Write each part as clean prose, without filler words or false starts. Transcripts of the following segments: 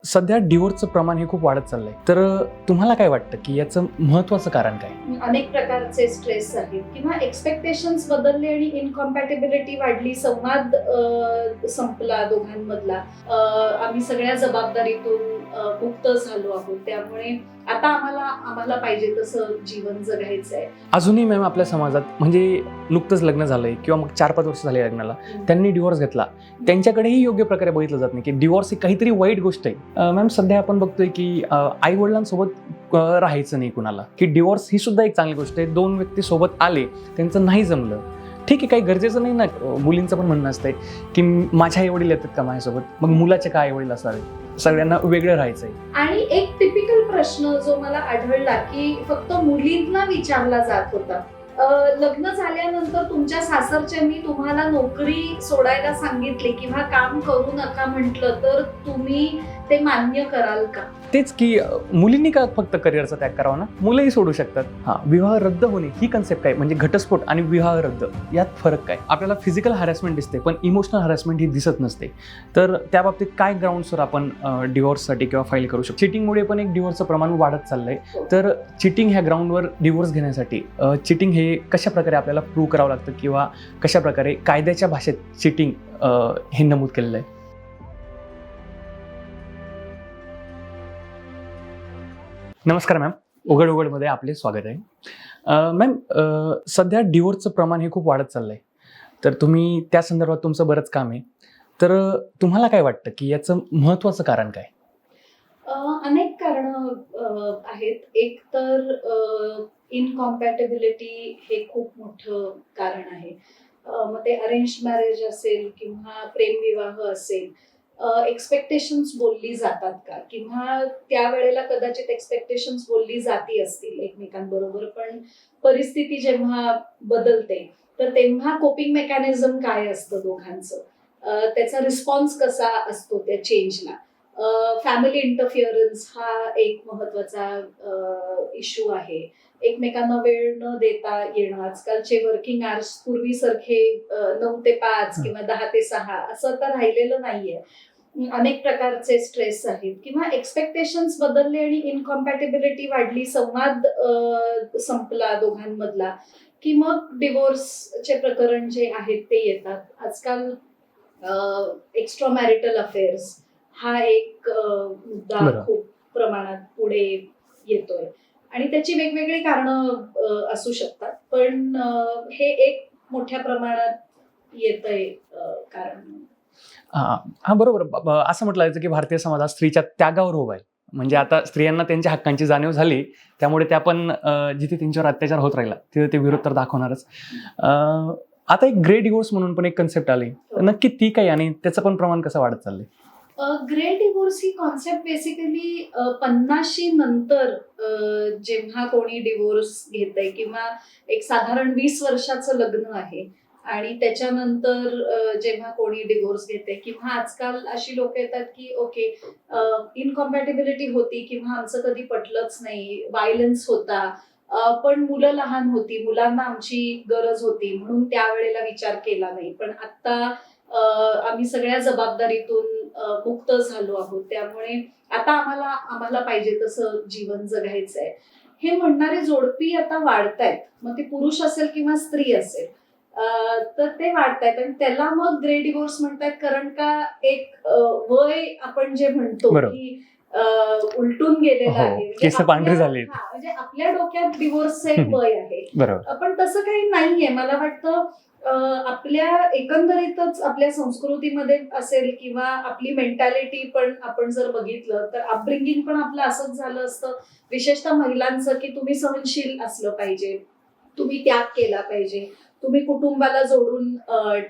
सध्या डिव्होर्सचं प्रमाण हे खूप वाढत चाललंय. तर तुम्हाला काय वाटतं की याचं महत्त्वाचं कारण काय? अनेक प्रकारचे स्ट्रेस आहेत किंवा एक्सपेक्टेशन्स बदलले आणि इनकॉम्पॅटेबिलिटी वाढली, संवाद संपला दोघांमधला. आम्ही सगळ्या जबाबदारीतून मुक्त झालो आहोत. त्यामुळे आता आम्हाला पाहिजे तसं जीवन जगायचंय. अजूनही मॅम आपल्या समाजात म्हणजे नुकतंच लग्न झालंय किंवा मग 4-5 वर्ष झाले लग्नाला, त्यांनी डिव्होर्स घेतला, त्यांच्याकडेही योग्य प्रकारे बघितलं जात नाही की डिव्होर्स ही काहीतरी वाईट गोष्ट आहे. मॅम सध्या आपण बघतोय की आई वडिलांसोबत राहायचं नाही कुणाला, की डिव्होर्स ही सुद्धा एक चांगली गोष्ट आहे. 2 व्यक्ती सोबत आले, त्यांचं नाही जमलं, ठीक आहे, काही गरजेचं नाही ना. मुलींचं पण म्हणणं असतंय की माझ्या आई वडील येतात का माझ्यासोबत, मग मुलाचे काय आई वडील असावे, सगळ्यांना वेगळं राहायचंय. आणि एक टिपिकल प्रश्न जो मला आढळला की फक्त मुलींना विचारला जात होता, लग्न झाल्यानंतर तुमच्या सासरच्यांनी तुम्हाला नोकरी सोडायला सांगितली किंवा काम करू नका म्हटलं तर तुम्ही ते मान्य कराल का? तेच की मुलींनी का फक्त करिअरचा त्याग करावा ना, मुलंही सोडू शकतात. विवाह रद्द होणे ही कन्सेप्ट काय, म्हणजे घटस्फोट आणि विवाह रद्द यात फरक काय? आपल्याला फिजिकल हॅरॅसमेंट दिसते पण इमोशनल हॅरॅसमेंट ही दिसत नसते. तर त्या बाबतीत काय ग्राउंड्सवर आपण डिव्होर्ससाठी किंवा फाईल करू शकतो? चिटिंगमुळे पण एक डिव्होर्सचं प्रमाण वाढत चाललंय. तर चिटिंग ह्या ग्राउंडवर डिव्होर्स घेण्यासाठी चिटिंग हे कशा प्रकारे आपल्याला प्रूव्ह करावं लागतं किंवा कशा प्रकारे कायद्याच्या भाषेत चिटिंग हे नमूद केलेलं आहे? नमस्कार मॅम, उघडमध्ये आपले स्वागत आहे. मॅम सध्या डिव्होर्सचं प्रमाण हे खूप वाढत चाललंय. तर तुम्ही त्या संदर्भात तुमचं बरंच काम आहे. तर तुम्हाला काय वाटतं की याचं महत्त्वाचं कारण काय? अनेक कारणं आहेत. एक तर इनकॉम्पॅटेबिलिटी हे खूप मोठं कारण आहे. मग ते अरेंज मॅरेज असेल किंवा प्रेमविवाह असेल, एक्सपेक्टेशन्स बोलली जातात का, किंवा त्यावेळेला कदाचित एक्सपेक्टेशन्स बोलली जाती असतील एकमेकांबरोबर, पण परिस्थिती जेव्हा बदलते तर तेव्हा कोपिंग मेकॅनिझम काय असतं दोघांचं, त्याचा रिस्पॉन्स कसा असतो त्या चेंजला. फॅमिली इंटरफिअरन्स हा एक महत्वाचा इश्यू आहे. एकमेकांना वेळ न देता येणं, आजकालचे वर्किंग आवर्स पूर्वीसारखे 9 ते 5 किंवा 10 ते 6 असं आता राहिलेलं नाहीये. अनेक प्रकारचे स्ट्रेस आहेत किंवा एक्सपेक्टेशन्स बदलले आणि इनकॉम्पॅटेबिलिटी वाढली, संवाद संपला दोघांमधला, की मग डिव्होर्सचे प्रकरण जे आहेत ते येतात. आजकाल एक्स्ट्रा मॅरिटल अफेअर्स हा एक मुद्दा खूप प्रमाणात पुढे येतोय आणि त्याची वेगवेगळी कारणं असू शकतात, पण हे एक मोठ्या प्रमाणात येतंय कारण. बरोबर. असं म्हटलं जायचं की भारतीय समाज हा स्त्रीच्या त्यागावर उभा आहे. म्हणजे आता स्त्रियांना त्यांच्या हक्कांची जाणीव झाली, त्यामुळे त्या पण जिथे त्यांच्यावर अत्याचार होत राहिला तिथे ते विरोध तर दाखवणारच. आता एक ग्रे डिव्होर्स म्हणून पण एक कन्सेप्ट आली, नक्की ती काय आणि त्याचं पण प्रमाण कसं वाढत चाललंय? ग्रे डिव्होर्स ही कॉन्सेप्ट बेसिकली 50शी नंतर जेव्हा कोणी डिव्होर्स घेतंय किंवा एक साधारण 20 वर्षाचं लग्न आहे आणि त्याच्यानंतर जेव्हा कोणी डिव्होर्स घेते, किंवा आजकाल अशी लोक येतात की ओके, इनकॉम्पॅटेबिलिटी होती किंवा आमचं कधी पटलंच नाही, व्हायलन्स होता, पण मुलं लहान होती, मुलांना आमची गरज होती म्हणून त्यावेळेला विचार केला नाही, पण आता आम्ही सगळ्या जबाबदारीतून मुक्त झालो आहोत. त्यामुळे आता आम्हाला पाहिजे तसं जीवन जगायचंय, हे म्हणणारे जोडपी आता वाढतायत. मग ते पुरुष असेल किंवा स्त्री असेल, तर ते वाढतायत आणि त्याला मग ग्रे डिव्होर्स म्हणतायत. कारण का एक वय आपण जे म्हणतो की उलटून गेलेलं आहे, केस पांढरे झाले, म्हणजे आपल्या डोक्यात डिव्होर्सचं एक वय आहे, पण तसं काही नाहीये. मला वाटतं आपल्या एकंदरीतच आपल्या संस्कृतीमध्ये असेल किंवा आपली मेंटॅलिटी पण आपण जर बघितलं तर अपब्रिंगिंग पण आपलं असंच झालं असतं, विशेषतः महिलांचं, की तुम्ही सहनशील असलं पाहिजे, तुम्ही त्याग केला पाहिजे, तुम्ही कुटुंबाला जोडून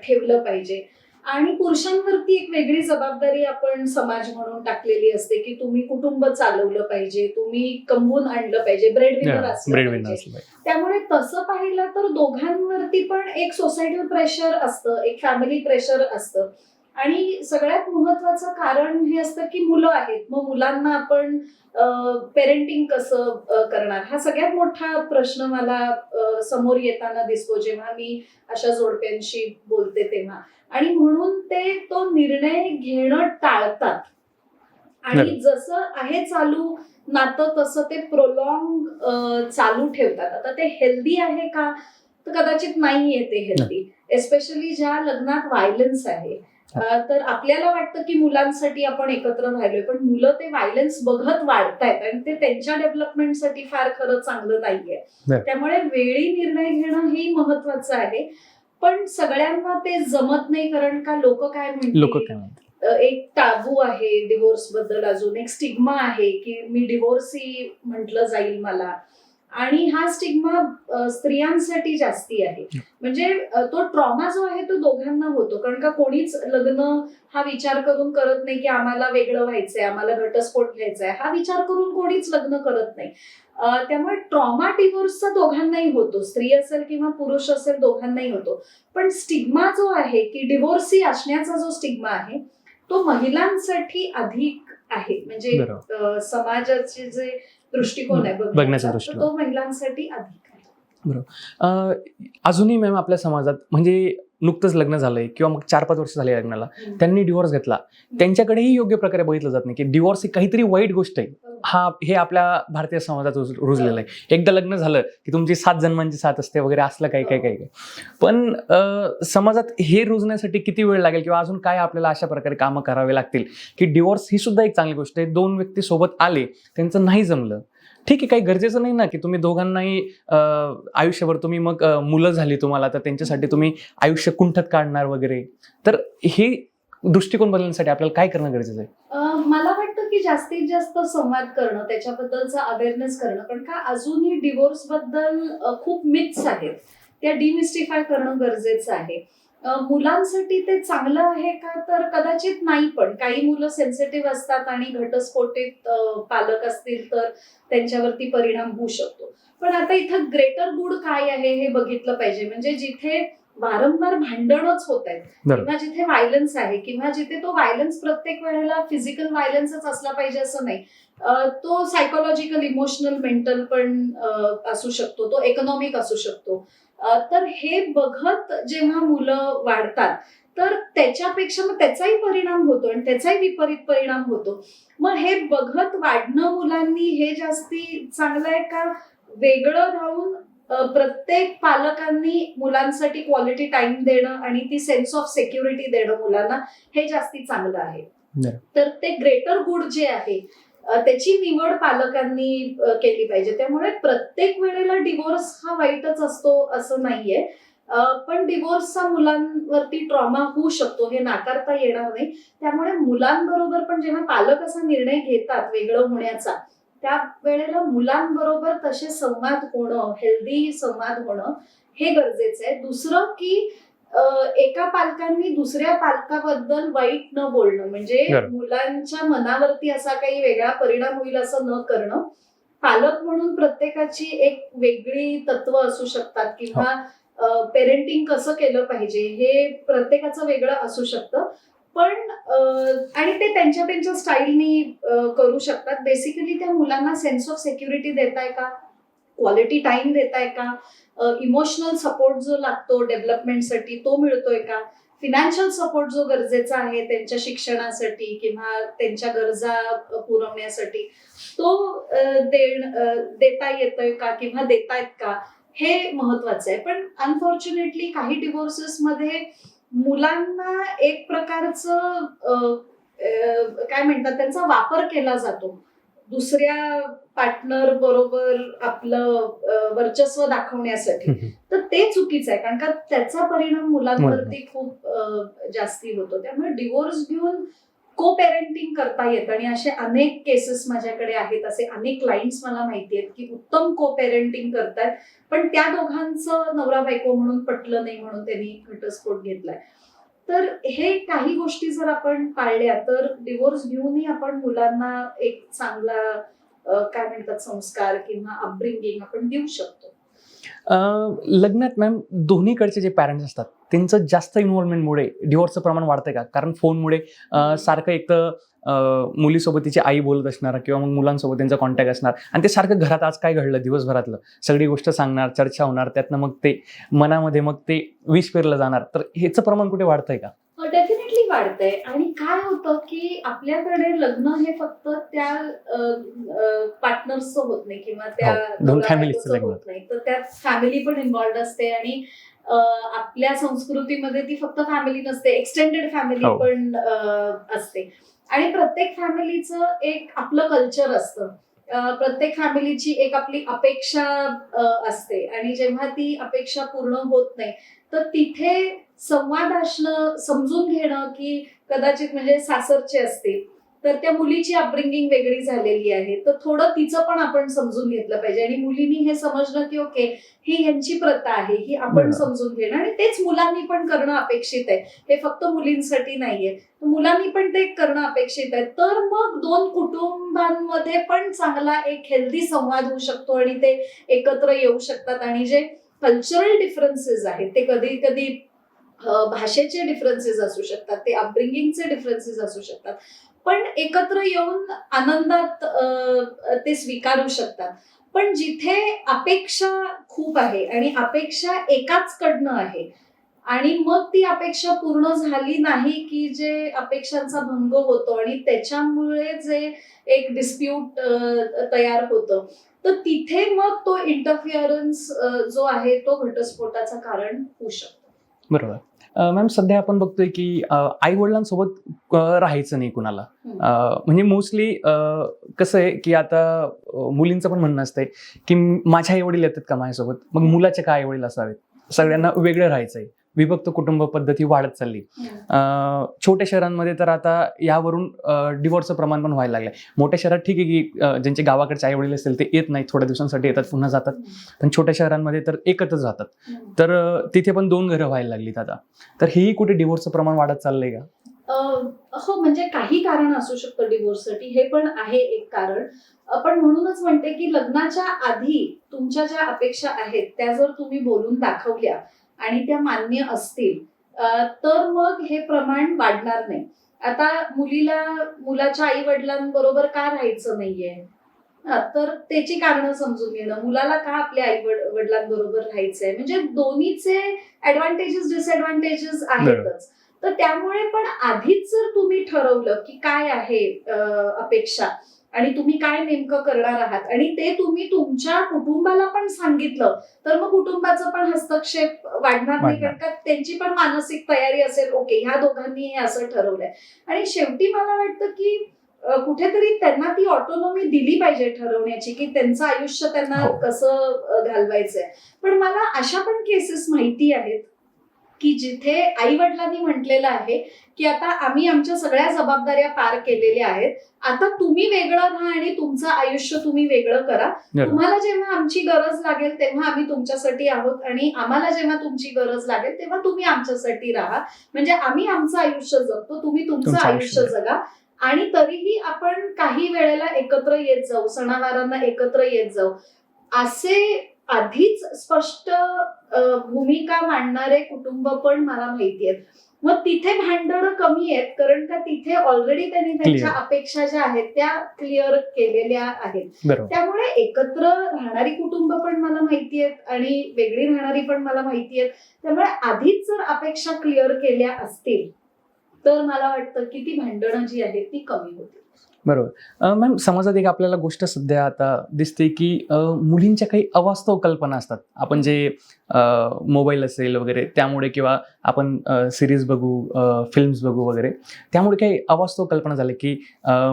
ठेवलं पाहिजे. आणि पुरुषांवरती एक वेगळी जबाबदारी आपण समाज म्हणून टाकलेली असते, की तुम्ही कुटुंब चालवलं पाहिजे, तुम्ही कमवून आणलं पाहिजे, ब्रेडविनर असलं पाहिजे. त्यामुळे तसं पाहिलं तर दोघांवरती पण एक सोसायटल प्रेशर असतं, एक फॅमिली प्रेशर असतं. आणि सगळ्यात महत्वाचं कारण हे असतं की मुलं आहेत, मग मुलांना आपण पेरेंटिंग कसं करणार, हा सगळ्यात मोठा प्रश्न मला समोर येताना दिसतो जेव्हा मी अशा जोडप्यांशी बोलते तेव्हा. आणि म्हणून ते तो निर्णय घेणं टाळतात. आणि जसं आहे चालू नातं तसं ते प्रोलॉंग चालू ठेवतात. आता ते हेल्दी आहे का, तर कदाचित नाहीये ते हेल्दी, एस्पेशली ज्या लग्नात व्हायलन्स आहे. तर आपल्याला वाटतं की मुलांसाठी आपण एकत्र राहिलोय, पण मुलं ते व्हायलन्स बघत वाढतायत आणि ते त्यांच्या डेव्हलपमेंटसाठी फार खरं चांगलं नाहीये. त्यामुळे वेळी निर्णय घेणं हे महत्वाचं आहे, पण सगळ्यांना ते जमत नाही. कारण का लोक काय म्हणतील, एक टाबू आहे डिव्होर्स बद्दल, अजून एक स्टिग्मा आहे की मी डिव्होर्सी म्हटलं जाईल मला, आणि हा स्टिग्मा स्त्रियांसाठी जास्ती आहे. म्हणजे तो ट्रॉमा जो आहे तो दोघांना होतो, कारण का कोणीच लग्न हा विचार करून करत नाही की आम्हाला वेगळं व्हायचंय, आम्हाला घटस्फोट घ्यायचाय, हा विचार करून कोणीच लग्न करत नाही. त्यामुळे ट्रॉमा डिव्होर्सचा दोघांनाही होतो, स्त्री असेल किंवा पुरुष असेल दोघांनाही होतो. पण स्टिग्मा जो आहे की डिव्होर्सी असण्याचा जो स्टिग्मा आहे तो महिलांसाठी अधिक आहे. म्हणजे समाजाचे जे दृष्टिकोन आहे बघण्याचा, तो महिलांसाठी अधिक आहे. बरोबर. अजूनही मॅम आपल्या समाजात म्हणजे नुकतंच लग्न झालंय किंवा मग 4-5 वर्ष झाले लग्नाला, त्यांनी डिव्होर्स घेतला, त्यांच्याकडेही योग्य प्रकारे बघितलं जात नाही की डिव्होर्स ही काहीतरी वाईट गोष्ट आहे. हे आपल्या भारतीय समाजात रुजलेलं आहे. एकदा लग्न झालं की तुमची 7 जन्मांची साथ असते वगैरे, असलं काही. पण समाजात हे रुजण्यासाठी किती वेळ लागेल किंवा अजून काय आपल्याला अशा प्रकारे कामं करावे लागतील की डिव्होर्स ही सुद्धा एक चांगली गोष्ट आहे. 2 व्यक्ती सोबत आले, त्यांचं नाही जमलं, ठीक आहे, काही गरजेचं नाही ना की तुम्ही दोघांनाही आयुष्यभर तुम्ही मग मुलं झाली तुम्हाला तर त्यांच्यासाठी तुम्ही आयुष्य कुंठत काढणार वगैरे. तर हे दृष्टिकोन बदलण्यासाठी आपल्याला काय करणं गरजेचं आहे? मला वाटतं की जास्तीत जास्त संवाद करणं, त्याच्याबद्दलचा अवेअरनेस करणं. कारण का अजूनही डिव्होर्स बद्दल खूप मिथ्स आहेत, त्या डिमिस्टिफाय करणं गरजेचं आहे. मुलांसाठी ते चांगलं आहे का, तर कदाचित नाही. पण काही मुलं सेन्सिटिव्ह असतात आणि घटस्फोटित पालक असतील तर त्यांच्यावरती परिणाम होऊ शकतो. पण आता इथं ग्रेटर गुड काय आहे हे बघितलं पाहिजे. म्हणजे जिथे वारंवार भांडणच होत आहेत किंवा जिथे व्हायलन्स आहे किंवा जिथे तो व्हायलन्स प्रत्येक वेळेला फिजिकल व्हायलन्सच असला पाहिजे असं नाही, तो सायकोलॉजिकल, इमोशनल, मेंटल पण असू शकतो, तो इकॉनॉमिक असू शकतो. तर हे बघत जेव्हा मुलं वाढतात तर त्याच्यापेक्षा मग त्याचाही परिणाम होतो आणि त्याचाही विपरीत परिणाम होतो. मग हे बघत वाढणं मुलांनी हे जास्ती चांगलं आहे का, वेगळं राहून प्रत्येक पालकांनी मुलांसाठी क्वालिटी टाइम देणं आणि ती सेन्स ऑफ सिक्युरिटी देणं मुलांना, हे जास्ती चांगलं आहे. तर ते ग्रेटर गुड जे आहे त्याची निवड पालकांनी केली पाहिजे. त्यामुळे प्रत्येक वेळेला डिव्होर्स हा वाईटच असतो असं नाहीये, पण डिव्होर्सचा मुलांवरती ट्रॉमा होऊ शकतो हे नाकारता येणार नाही. त्यामुळे मुलांबरोबर पण जेव्हा पालक असा निर्णय घेतात वेगळं होण्याचा, त्या वेळेला मुलांबरोबर तसे संवाद होणं, हेल्दी संवाद होणं हे गरजेचं आहे. दुसरं की एका पालकांनी दुसऱ्या पालकाबद्दल वाईट न बोलणं, म्हणजे मुलांच्या मनावरती असा काही वेगळा परिणाम होईल असं न करणं. पालक म्हणून प्रत्येकाची एक वेगळी तत्व असू शकतात किंवा पेरेंटिंग कसं केलं पाहिजे हे प्रत्येकाचं वेगळं असू शकतं. पण आणि ते त्यांच्या स्टाईलनी करू शकतात. बेसिकली त्या मुलांना सेन्स ऑफ सिक्युरिटी देताय का, क्वालिटी टाइम देताय का, इमोशनल सपोर्ट जो लागतो डेव्हलपमेंटसाठी तो मिळतोय का, फिनान्शियल सपोर्ट जो गरजेचा आहे त्यांच्या शिक्षणासाठी किंवा त्यांच्या गरजा पुरवण्यासाठी तो देता येतोय का किंवा देतायत का, हे महत्वाचं आहे. पण अनफॉर्च्युनेटली काही डिव्होर्सेस मध्ये मुलांना एक प्रकारचं काय म्हणतात त्यांचा वापर केला जातो दुसऱ्या पार्टनर बरोबर आपलं वर्चस्व दाखवण्यासाठी. तर ते चुकीचं आहे, कारण का त्याचा परिणाम मुलांवरती खूप जास्ती होतो. त्यामुळे डिव्होर्स घेऊन को पेरेंटिंग करता येतं आणि असे अनेक केसेस माझ्याकडे आहेत. असे अनेक क्लायंट्स मला माहिती आहेत की उत्तम को पेरेंटिंग करतायत, पण त्या दोघांचं नवरा बायको म्हणून पटलं नाही म्हणून त्यांनी घटस्फोट घेतलाय. तर हे काही गोष्टी जर आपण पाळल्या तर डिव्होर्स घेऊनही आपण मुलांना एक चांगला काय म्हणतात संस्कार किंवा अपब्रिंगिंग आपण देऊ शकतो. लग्नात मॅम दोन्हीकडचे जे पॅरेंट्स असतात त्यांचं जास्त इन्व्हॉल्वमेंटमुळे डिव्होर्सचं प्रमाण वाढतंय का? कारण फोनमुळे सारखं एक तर मुलीसोबत तिची आई बोलत असणार किंवा मग मुलांसोबत त्यांचा कॉन्टॅक्ट असणार आणि ते सारखं घरात आज काय घडलं दिवसभरातलं सगळी गोष्ट सांगणार, चर्चा होणार, त्यातनं मग ते मनामध्ये मग ते विष पेरलं जाणार. तर ह्याचं प्रमाण कुठे वाढतंय का? डेफिनेटली वाढतंय आणि काय होतं की आपल्याकडे लग्न हे फक्त त्या पार्टनर्सचं होत नाही किंवा त्या दोन नवरा families चं बायकोचं लग्न. होत नाही, तर त्यात फॅमिली पण इन्व्हॉल्ड असते आणि आपल्या संस्कृतीमध्ये ती फक्त फॅमिली नसते, एक्सटेंडेड फॅमिली हो. पण असते आणि प्रत्येक फॅमिलीचं एक आपलं कल्चर असतं. प्रत्येक फॅमिलीची एक आपली अपेक्षा असते आणि जेव्हा ती अपेक्षा पूर्ण होत नाही तर तिथे संवाद असणं, समजून घेणं की कदाचित म्हणजे सासरचे असतील तर त्या मुलीची अपब्रिंगिंग वेगळी झालेली आहे, तर थोडं तिचं पण आपण समजून घेतलं पाहिजे आणि मुलींनी हे समजणं की ओके ही ह्यांची प्रथा आहे, ही आपण बरोबर. समजून घेणं आणि तेच मुलांनी पण करणं अपेक्षित आहे. हे फक्त मुलींसाठी नाहीये, तर मुलांनी पण ते करणं अपेक्षित आहे. तर मग दोन कुटुंबांमध्ये पण चांगला एक हेल्दी संवाद होऊ शकतो आणि ते एकत्र येऊ शकतात आणि जे कल्चरल डिफरन्सेस आहेत ते कधी कधी भाषेचे डिफरन्सेस असू शकतात, ते अपब्रिंगिंगचे डिफरन्सेस असू शकतात, पण एकत्र येऊन आनंदात ते स्वीकारू शकतात. पण जिथे अपेक्षा खूप आहे आणि अपेक्षा एकाच कडनं आहे आणि मग ती अपेक्षा पूर्ण झाली नाही की जे अपेक्षांचा भंग होतो आणि त्याच्यामुळे जे एक डिस्प्यूट तयार होतं, तर तिथे मग तो इंटरफिअरन्स जो आहे तो घटस्फोटाचं कारण होऊ शकतो. बरोबर. मॅम सध्या आपण बघतोय की आई वडिलांसोबत राहायचं नाही कुणाला. म्हणजे मोस्टली कसं आहे की आता मुलींचं पण म्हणणं असतंय की माझ्या आई वडील येतात का माझ्यासोबत, मग मुलाचे काय आई वडील असावेत, सगळ्यांना वेगळं राहायचंय, विभक्त कुटुंब पद्धती वाढत चालली. छोट्या शहरांमध्ये तर आता यावरून डिवोर्सचं प्रमाण पण व्हायला लागलंय. मोठ्या शहरात ठीक आहे की ज्यांचे गावाकडचे आई वडील असतील ते येत नाहीत, थोड्या दिवसांसाठी येतात पुन्हा जातात, पण छोट्या शहरांमध्ये तर एकत्रच राहतात. तर तिथे पण 2 घरं व्हायला लागलीत आता. तर हेही कुठे डिवोर्सचं प्रमाण वाढत चाललंय का? हो, म्हणजे काही कारण असू शकतं डिवोर्ससाठी, हे पण आहे एक कारण. पण म्हणूनच म्हणते की लग्नाच्या आधी तुमच्या ज्या अपेक्षा आहेत त्या जर तुम्ही बोलून दाखवल्या आणि त्या मान्य असतील तर मग हे प्रमाण वाढणार नाही. आता मुलीला मुलाच्या आई वडिलांबरोबर का राहायचं नाहीये, तर त्याची कारणं समजून घेणं, मुलाला का आपल्या आई वडिलांबरोबर राहायचंय, म्हणजे दोन्हीचे ऍडव्हान्टेजेस डिसएडव्हान्टेजेस आहेतच. तर त्यामुळे पण आधीच जर तुम्ही ठरवलं की काय आहे अपेक्षा आणि तुम्ही काय नेमकं करणार आहात आणि ते तुम्ही तुमच्या कुटुंबाला पण सांगितलं, तर मग कुटुंबाचा पण हस्तक्षेप वाढणार नाही, कारण का त्यांची पण मानसिक तयारी असेल, ओके ह्या दोघांनी हे असं ठरवलंय. आणि शेवटी मला वाटतं की कुठेतरी त्यांना ती ऑटोनॉमी दिली पाहिजे ठरवण्याची की त्यांचं आयुष्य त्यांना कसं घालवायचंय. पण मला अशा पण केसेस माहिती आहेत की जिथे आई वडिलांनी म्हटलेलं आहे की आता आम्ही आमच्या सगळ्या जबाबदाऱ्या पार केलेल्या आहेत, आता तुम्ही वेगळं राहा आणि तुमचं आयुष्य तुम्ही वेगळं करा, तुम्हाला जेव्हा आमची गरज लागेल तेव्हा आम्ही तुमच्यासाठी आहोत आणि आम्हाला जेव्हा तुमची गरज लागेल तेव्हा तुम्ही आमच्यासाठी राहा, म्हणजे आम्ही आमचं आयुष्य जगतो, तुम्ही तुमचं आयुष्य जगा आणि तरीही आपण काही वेळेला एकत्र येत जाऊ, सणावारांना एकत्र येत जाऊ, असे आधीच स्पष्ट भूमिका मांडणारे कुटुंब पण मला माहिती आहेत. मग तिथे भांडणं कमी आहेत, कारण का तिथे ऑलरेडी त्यांनी त्यांच्या अपेक्षा ज्या आहेत त्या क्लिअर केलेल्या आहेत. त्यामुळे एकत्र राहणारी कुटुंब पण मला माहिती आहेत आणि वेगळी राहणारी पण मला माहिती आहेत. त्यामुळे आधीच जर अपेक्षा क्लिअर केल्या असतील तर मला वाटतं की ती भांडणं जी आहेत ती कमी होतील. बरोबर. मॅम समाजात एक आपल्याला गोष्ट सध्या आता दिसते की मुलींच्या काही अवास्तव कल्पना असतात. आपण जे मोबाईल असेल वगैरे त्यामुळे किंवा आपण सिरीज बघू, फिल्म्स बघू वगैरे, त्यामुळे काही अवास्तव कल्पना झाल्या की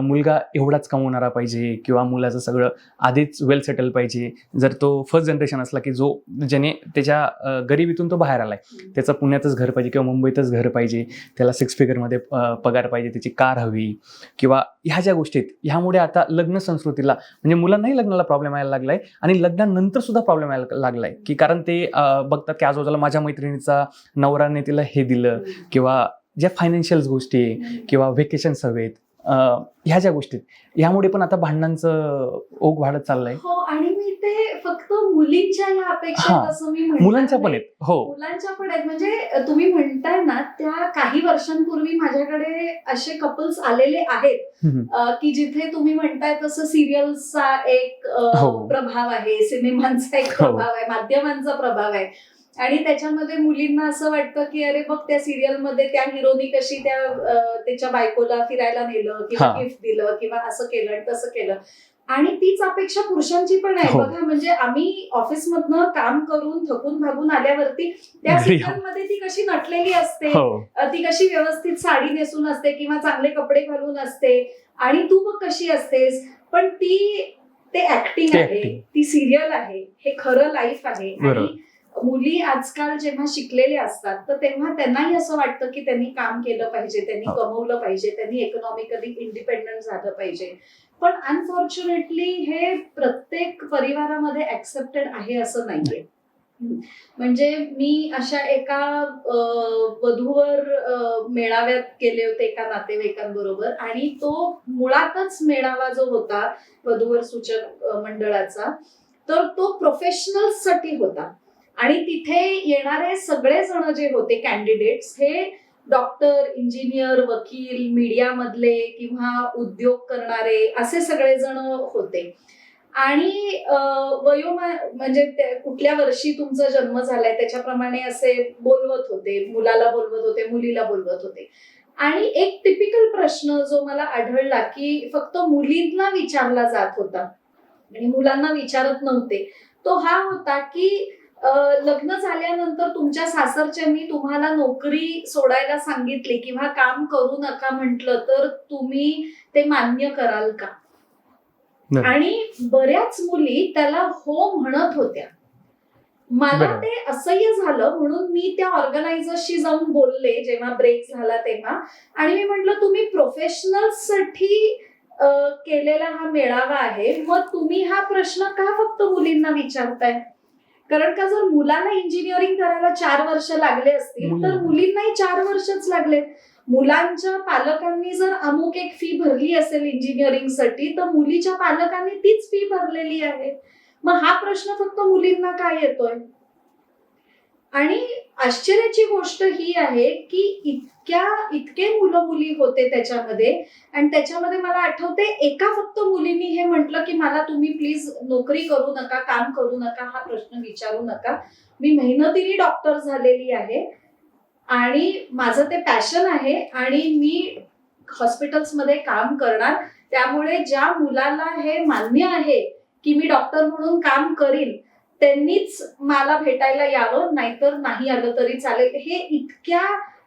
मुलगा एवढाच कमवणारा पाहिजे किंवा मुलाचं सगळं आधीच वेल सेटल पाहिजे. जर तो फर्स्ट जनरेशन असला की ज्याने त्याच्या गरिबीतून तो बाहेर आलाय, त्याचं पुण्यातच घर पाहिजे किंवा मुंबईतच घर पाहिजे, त्याला 6 फिगरमध्ये पगार पाहिजे, त्याची कार हवी किंवा ह्या ज्या गोष्टी आहेत, ह्यामुळे आता लग्न संस्कृतीला म्हणजे मुलांनाही लग्नाला प्रॉब्लेम यायला लागलाय आणि लग्नानंतर सुद्धा प्रॉब्लेम यायला लागलाय की कारण ते बघतात की आजूबाजूला माझ्या मैत्रिणीचा नवराने तिला हे दिलं किंवा ज्या फायनान्शियल गोष्टी आहे किंवा व्हेकेशन्स हवेत, ह्या ज्या गोष्टी ह्यामुळे पण आता भांडणांचं ओघ वाढत चाललंय. हो, आणि मी ते फक्त मुलींच्या या अपेक्षा असं मी म्हणते, मुलांच्या पण आहेत. हो, मुलांच्या पण आहेत. म्हणजे तुम्ही म्हणताय ना, त्या काही वर्षांपूर्वी माझ्याकडे असे कपल्स आलेले आहेत की जिथे तुम्ही म्हणताय तसं सिरियल्सचा एक प्रभाव आहे, सिनेमांचा एक प्रभाव आहे, माध्यमांचा प्रभाव आहे आणि त्याच्यामध्ये मुलींना असं वाटतं की अरे बघ त्या सिरियल मध्ये त्या हिरोनी कशी त्याच्या बायकोला फिरायला नेलं किंवा गिफ्ट दिलं किंवा असं केलं आणि तसं केलं. आणि तीच अपेक्षा पुरुषांची पण आहे. बघा म्हणजे आम्ही ऑफिसमधनं काम करून थकून भागून आल्यावरती त्या सिरियल मध्ये ती कशी नटलेली असते, ती कशी व्यवस्थित साडी नेसून असते किंवा चांगले कपडे घालून असते आणि तू बघ कशी असतेस. पण ते ऍक्टिंग आहे, ती सिरियल आहे, हे खरं लाईफ आहे. आणि मुली आजकाल जेव्हा शिकलेल्या असतात तर तेव्हा त्यांनाही असं वाटतं की त्यांनी काम केलं पाहिजे, त्यांनी कमवलं पाहिजे, त्यांनी इकॉनॉमिकली इंडिपेंडंट झालं पाहिजे. पण अनफॉर्च्युनेटली हे प्रत्येक परिवारामध्ये ऍक्सेप्टेड आहे असं नाहीये. म्हणजे मी अशा एका वधूवर मेळाव्यात गेले होते एका नातेवाईकांबरोबर आणि तो मुळातच मेळावा जो होता वधूवर सूचक मंडळाचा तर तो प्रोफेशनल्स साठी होता. आणि तिथे येणारे सगळे जण जे होते कॅन्डिडेट्स हे डॉक्टर, इंजिनियर, वकील, मीडिया मधले किंवा उद्योग करणारे असे सगळे जण होते. आणि म्हणजे कुठल्या वर्षी तुमचा जन्म झालाय त्याच्याप्रमाणे असे बोलवत होते, मुलाला बोलवत होते, मुलीला बोलवत होते. आणि एक टिपिकल प्रश्न जो मला आढळला की फक्त मुलींना विचारला जात होता आणि मुलांना विचारत नव्हते, तो हा होता की लग्न झाल्यानंतर तुमच्या सासरच्यांनी तुम्हाला नोकरी सोडायला सांगितली किंवा काम करू नका म्हटलं तर तुम्ही ते मान्य कराल का? आणि बऱ्याच मुली त्याला हो म्हणत होत्या. मला ते असह्य झालं म्हणून मी त्या ऑर्गनायझर्सशी जाऊन बोलले जेव्हा ब्रेक झाला तेव्हा. आणि मी म्हटलं तुम्ही प्रोफेशनल्स साठी केलेला हा मेळावा आहे, मग तुम्ही हा प्रश्न का फक्त मुलींना विचारताय? कारण का जर मुलांना इंजिनिअरिंग करायला 4 वर्ष लागले असतील तर मुलींनाही 4 वर्षच लागले. मुलांच्या पालकांनी जर अमुक एक फी भरली असेल इंजिनिअरिंग साठी तर मुलीच्या पालकांनी तीच फी भरलेली आहे. मग हा प्रश्न फक्त मुलींना काय येतोय? आणि आश्चर्याची गोष्ट ही आहे की इतके मुलं मुली होते त्याच्यामध्ये. आणि त्याच्यामध्ये मला आठवते एका फक्त मुलींनी हे म्हटलं की मला तुम्ही प्लीज नोकरी करू नका, काम करू नका, हा प्रश्न विचारू नका. मी मेहनतीने डॉक्टर झालेली आहे आणि माझं ते पॅशन आहे आणि मी हॉस्पिटल्समध्ये काम करणार. त्यामुळे ज्या मुलाला हे मान्य आहे की मी डॉक्टर म्हणून काम करीन त्यांनीच मला भेटायला यावं, नाहीतर नाही आलं तरी चालेल. हे इतक्या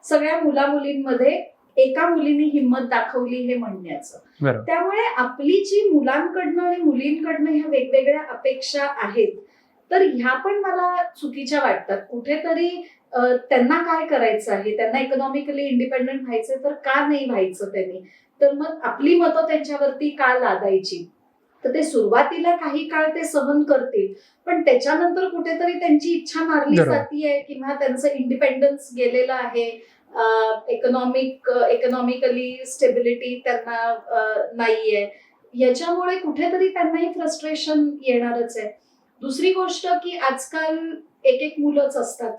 सगळ्या मुलींमध्ये एका मुलीने हिंमत दाखवली हे म्हणण्याचं. त्यामुळे आपली जी मुलांकडनं आणि मुलींकडनं ह्या वेगवेगळ्या अपेक्षा आहेत तर ह्या पण मला चुकीच्या वाटतात. कुठेतरी त्यांना काय करायचं आहे, त्यांना इकॉनॉमिकली इंडिपेंडंट व्हायचं तर का नाही व्हायचं त्यांनी? तर मग आपली मतं त्यांच्यावरती का लादायची? तर ते सुरुवातीला काही काळ ते सहन करतील पण त्याच्यानंतर कुठेतरी त्यांची इच्छा मारली जातीये किंवा त्यांचं इंडिपेंडन्स गेलेलं आहे, इकॉनॉमिकली स्टेबिलिटी त्यांना नाहीये, याच्यामुळे कुठेतरी त्यांनाही फ्रस्ट्रेशन येणारच आहे. दुसरी गोष्ट की आजकाल एक मुलंच असतात.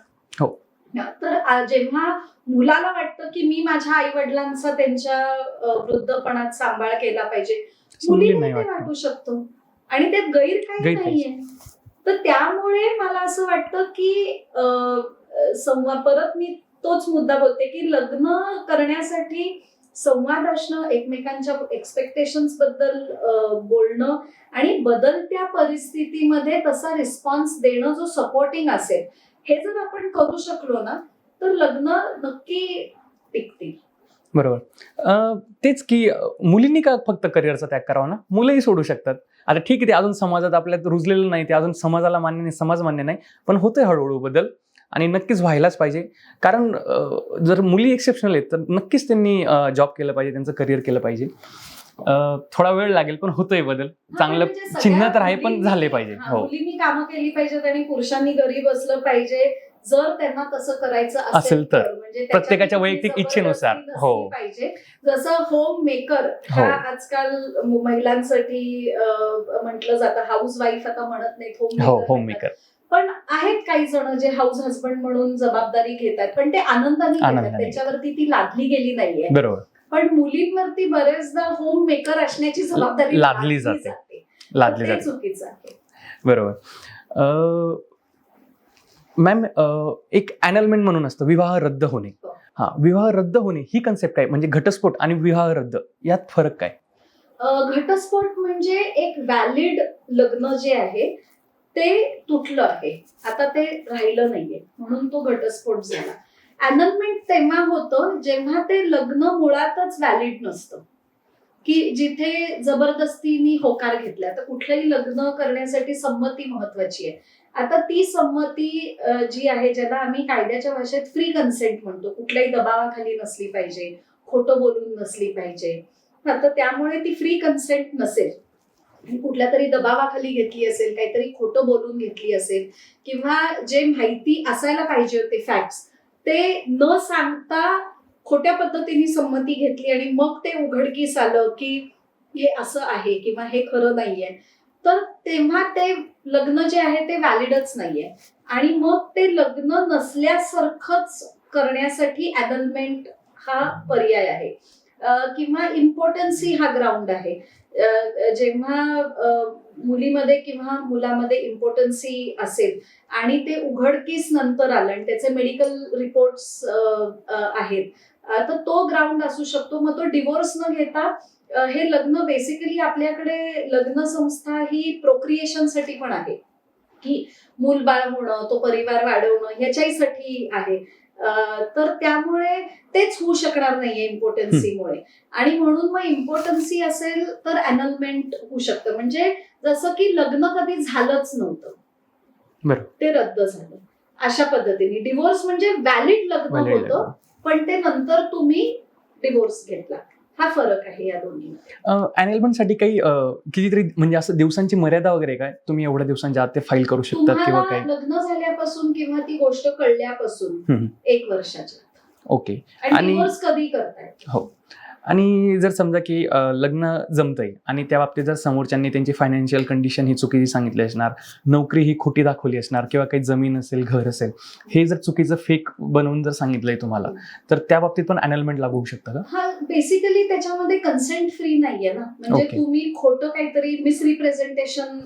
तर जेव्हा मुलाला वाटतं की मी माझ्या आई वडिलांचा त्यांच्या वृद्धपणात सांभाळ केला पाहिजे, मुलीला ते वाटू शकतो आणि त्यात गैर काही नाहीये. तर त्यामुळे मला असं वाटतं की परत मी तोच मुद्दा बोलते की लग्न करण्यासाठी संवाद असणं, एकमेकांच्या एक्सपेक्टेशन्स बद्दल बोलणं आणि बदलत्या परिस्थितीमध्ये तसा रिस्पॉन्स देणं जो सपोर्टिंग असेल, हे जर आपण करू शकलो ना तर लग्न नक्की टिकतील. बरोबर. तेच की मुलींनी का फक्त करिअरचा त्याग करावा ना, मुलंही सोडू शकतात. आता ठीक आहे ते अजून समाजात आपल्यात रुजलेलं नाही, ते अजून समाजाला मान्य नाही, समाज मान्य नाही, पण होतंय हळूहळू बदल आणि नक्कीच व्हायलाच पाहिजे. कारण जर मुली एक्सेप्शनल आहेत तर नक्कीच त्यांनी जॉब केलं पाहिजे, त्यांचं करिअर केलं पाहिजे. थोडा वेळ लागेल पण होतोय बदल. चांगलं चिन्ह तर आहे पण झाले पाहिजे. मुलींनी कामं केली पाहिजेत आणि पुरुषांनी घरी बसलं पाहिजे जर त्यांना तसं करायचं असेल तर. म्हणजे प्रत्येकाच्या वैयक्तिक इच्छेनुसार पाहिजे. जसं होम मेकर हा आजकाल महिलांसाठी म्हटलं जातं, हाऊस वाईफ आता म्हणत नाहीत, होम मेकर. पण आहेत काही जण जे हाऊस हजबंड म्हणून जबाबदारी घेतात पण ते आनंदाने घेतात, त्याच्यावरती ती लादली गेली नाहीये. बरोबर. पण मुलींवरती बरेचदा होम मेकर असण्याची जबाबदारी लादली जाते. चुकीचं आहे. बरोबर. मॅम एक अॅनलमेंट म्हणून असतं विवाह रद्द होणे. हा, विवाह रद्द होणे ही कन्सेप्ट आहे, म्हणजे घटस्फोट आणि विवाह रद्द यात फरक काय? घटस्फोट म्हणजे एक व्हॅलिड लग्न जे आहे ते तुटलं आहे, आता ते राहिलं नाहीये म्हणून तो घटस्फोट झाला. अॅनलमेंट तेव्हा होतं जेव्हा ते लग्न मुळातच व्हॅलिड नसतं, की जिथे जबरदस्तीने होकार घेतला. तर कुठलंही लग्न करण्यासाठी संमती महत्वाची आहे. आता ती संमती जी आहे, ज्याला आम्ही कायद्याच्या भाषेत फ्री कन्सेंट म्हणतो, कुठल्याही दबावाखाली नसली पाहिजे, खोटं बोलून नसली पाहिजे. तर त्यामुळे ती फ्री कन्सेंट नसेल, कुठल्या तरी दबावाखाली घेतली असेल, काहीतरी खोटं बोलून घेतली असेल, किंवा जे माहिती असायला पाहिजे होते फॅक्ट्स ते न सांगता खोट्या पद्धतीने संमती घेतली आणि मग ते उघडकीस आलं की हे असं आहे किंवा हे खरं नाहीये, तर तेव्हा ते लग्न जे आहे ते व्हॅलिडच नाहीये. आणि मग ते लग्न नसल्यासारखंच करण्यासाठी अॅनलमेंट हा पर्याय आहे. किंवा इम्पॉर्टन्सी हा ग्राउंड आहे. जेव्हा मुलीमध्ये किंवा मुलामध्ये इम्पॉर्टन्सी असेल आणि ते उघडकीस नंतर आलं आणि त्याचे मेडिकल रिपोर्ट्स आहेत, तर तो ग्राउंड असू शकतो. मग तो डिवोर्स न घेता हे लग्न बेसिकली आपल्याकडे लग्न संस्था ही प्रोक्रिएशनसाठी पण आहे, की मूलबाळ होणं, तो परिवार वाढवणं ह्याच्यासाठी आहे. तर त्यामुळे तेच होऊ शकणार नाहीये इम्पॉर्टन्सीमुळे. आणि म्हणून मग इम्पॉर्टन्सी असेल तर अॅनलमेंट होऊ शकतं, म्हणजे जसं की लग्न कधी झालंच नव्हतं, बरं, ते रद्द झालं अशा पद्धतीने. डिवोर्स म्हणजे व्हॅलिड लग्न होतं, पण ते नंतर तुम्ही डिवोर्स घेतला. हा फरक आहे या दोन्ही. अॅनलमेंटसाठी काही कितीतरी म्हणजे असं दिवसांची मर्यादा वगैरे काय, तुम्ही एवढ्या दिवसांच्या आत ते फाईल करू शकतात किंवा काय? लग्न झाल्यापासून किंवा ती गोष्ट कळल्यापासून 1 वर्षाच्या. ओके. आणि डिवोर्स कधी करताय? हो. आणि जर समजा की लग्न जमतंय आणि त्या बाबतीत जर समोरच्यांनी त्यांची फायनान्शियल कंडिशन ही चुकीची सांगितली असणार, नोकरी ही खोटी दाखवली असणार, किंवा काही जमीन असेल, घर असेल, हे जर चुकीचं फेक बनवून जर सांगितलंय तुम्हाला, तर त्या बाबतीत पण अॅनलमेंट लागू होऊ शकतं का? हा, बेसिकली त्याच्यामध्ये कन्सेंट फ्री नाहीये ना, म्हणजे तुम्ही खोटं काहीतरी मिसरिप्रेझेंटेशन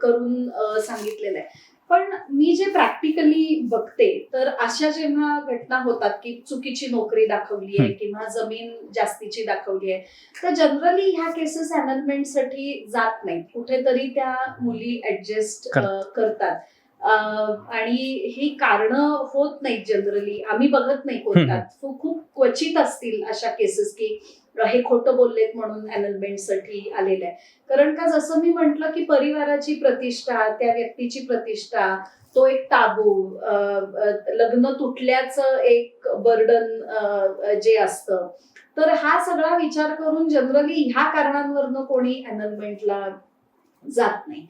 करून सांगितलेलं आहे. पण मी जे प्रॅक्टिकली बघते, तर अशा जेव्हा घटना होतात की चुकीची नोकरी दाखवली आहे किंवा जमीन जास्तीची दाखवली आहे, तर जनरली ह्या केसेस अॅनलमेंटसाठी जात नाहीत. कुठेतरी त्या मुली ऍडजस्ट करतात. आणि ही कारणं होत नाहीत जनरली, आम्ही बघत नाही होतात. खूप क्वचित असतील अशा केसेस की हे खोटं बोललेत म्हणून अॅनलमेंटसाठी आलेलं आहे. कारण का, जसं मी म्हटलं की परिवाराची प्रतिष्ठा, त्या व्यक्तीची प्रतिष्ठा, तो एक ताबू, लग्न तुटल्याचं एक बर्डन जे असतं, तर हा सगळा विचार करून जनरली ह्या कारणांवरनं कोणी अॅनलमेंटला जात नाही.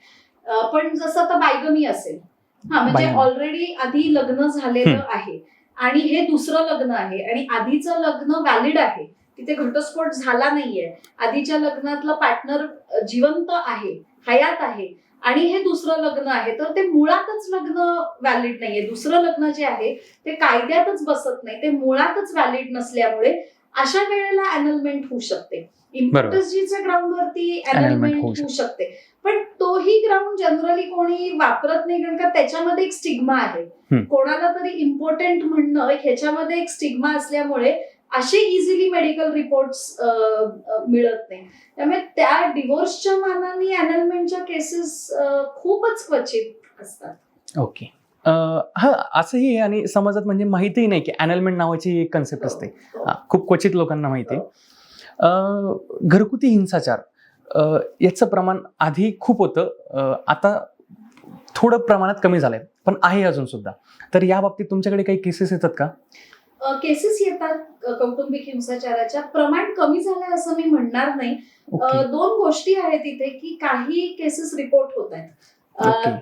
पण जसं आता बायगमी असेल, म्हणजे ऑलरेडी आधी लग्न झालेलं आहे आणि हे दुसरं लग्न आहे आणि आधीचं लग्न व्हॅलिड आहे, तिथे घटस्फोट झाला नाहीये, आधीच्या लग्नातलं पार्टनर जिवंत आहे, हयात आहे, आणि हे दुसरं लग्न आहे, तर ते मुळातच लग्न व्हॅलिड नाहीये. दुसरं लग्न जे आहे ते कायद्यातच बसत नाही, ते मुळातच व्हॅलिड नसल्यामुळे अशा वेळेला अॅनलमेंट होऊ शकते. इम्पॉर्टन्सीच्या ग्राउंडवरती अॅनलमेंट होऊ शकते, पण तोही ग्राउंड जनरली कोणी वापरत नाही, कारण का त्याच्यामध्ये एक स्टिग्मा आहे. कोणाला तरी इम्पॉर्टंट म्हणणं ह्याच्यामध्ये एक स्टिग्मा असल्यामुळे असे इझिली मेडिकल रिपोर्ट्स मिळत नाही. त्यामुळे त्या डिवोर्सच्या मानाने अॅनलमेंटच्या केसेस खूपच क्वचित असतात. ओके. हा, असंही आहे. आणि समाजात म्हणजे माहितीही नाही की अॅनलमेंट नावाची एक कन्सेप्ट असते. खूप क्वचित लोकांना माहिती आहे. घरगुती हिंसाचार याचं प्रमाण आधी खूप होतं, आता थोडं प्रमाणात कमी झालंय, पण आहे अजून सुद्धा. तर या बाबतीत तुमच्याकडे काही केसेस येतात का? केसेस येतात कौटुंबिक हिंसाचाराच्या. प्रमाण कमी झालंय असं मी म्हणणार नाही. 2 गोष्टी आहेत इथे, की काही केसेस रिपोर्ट होत आहेत,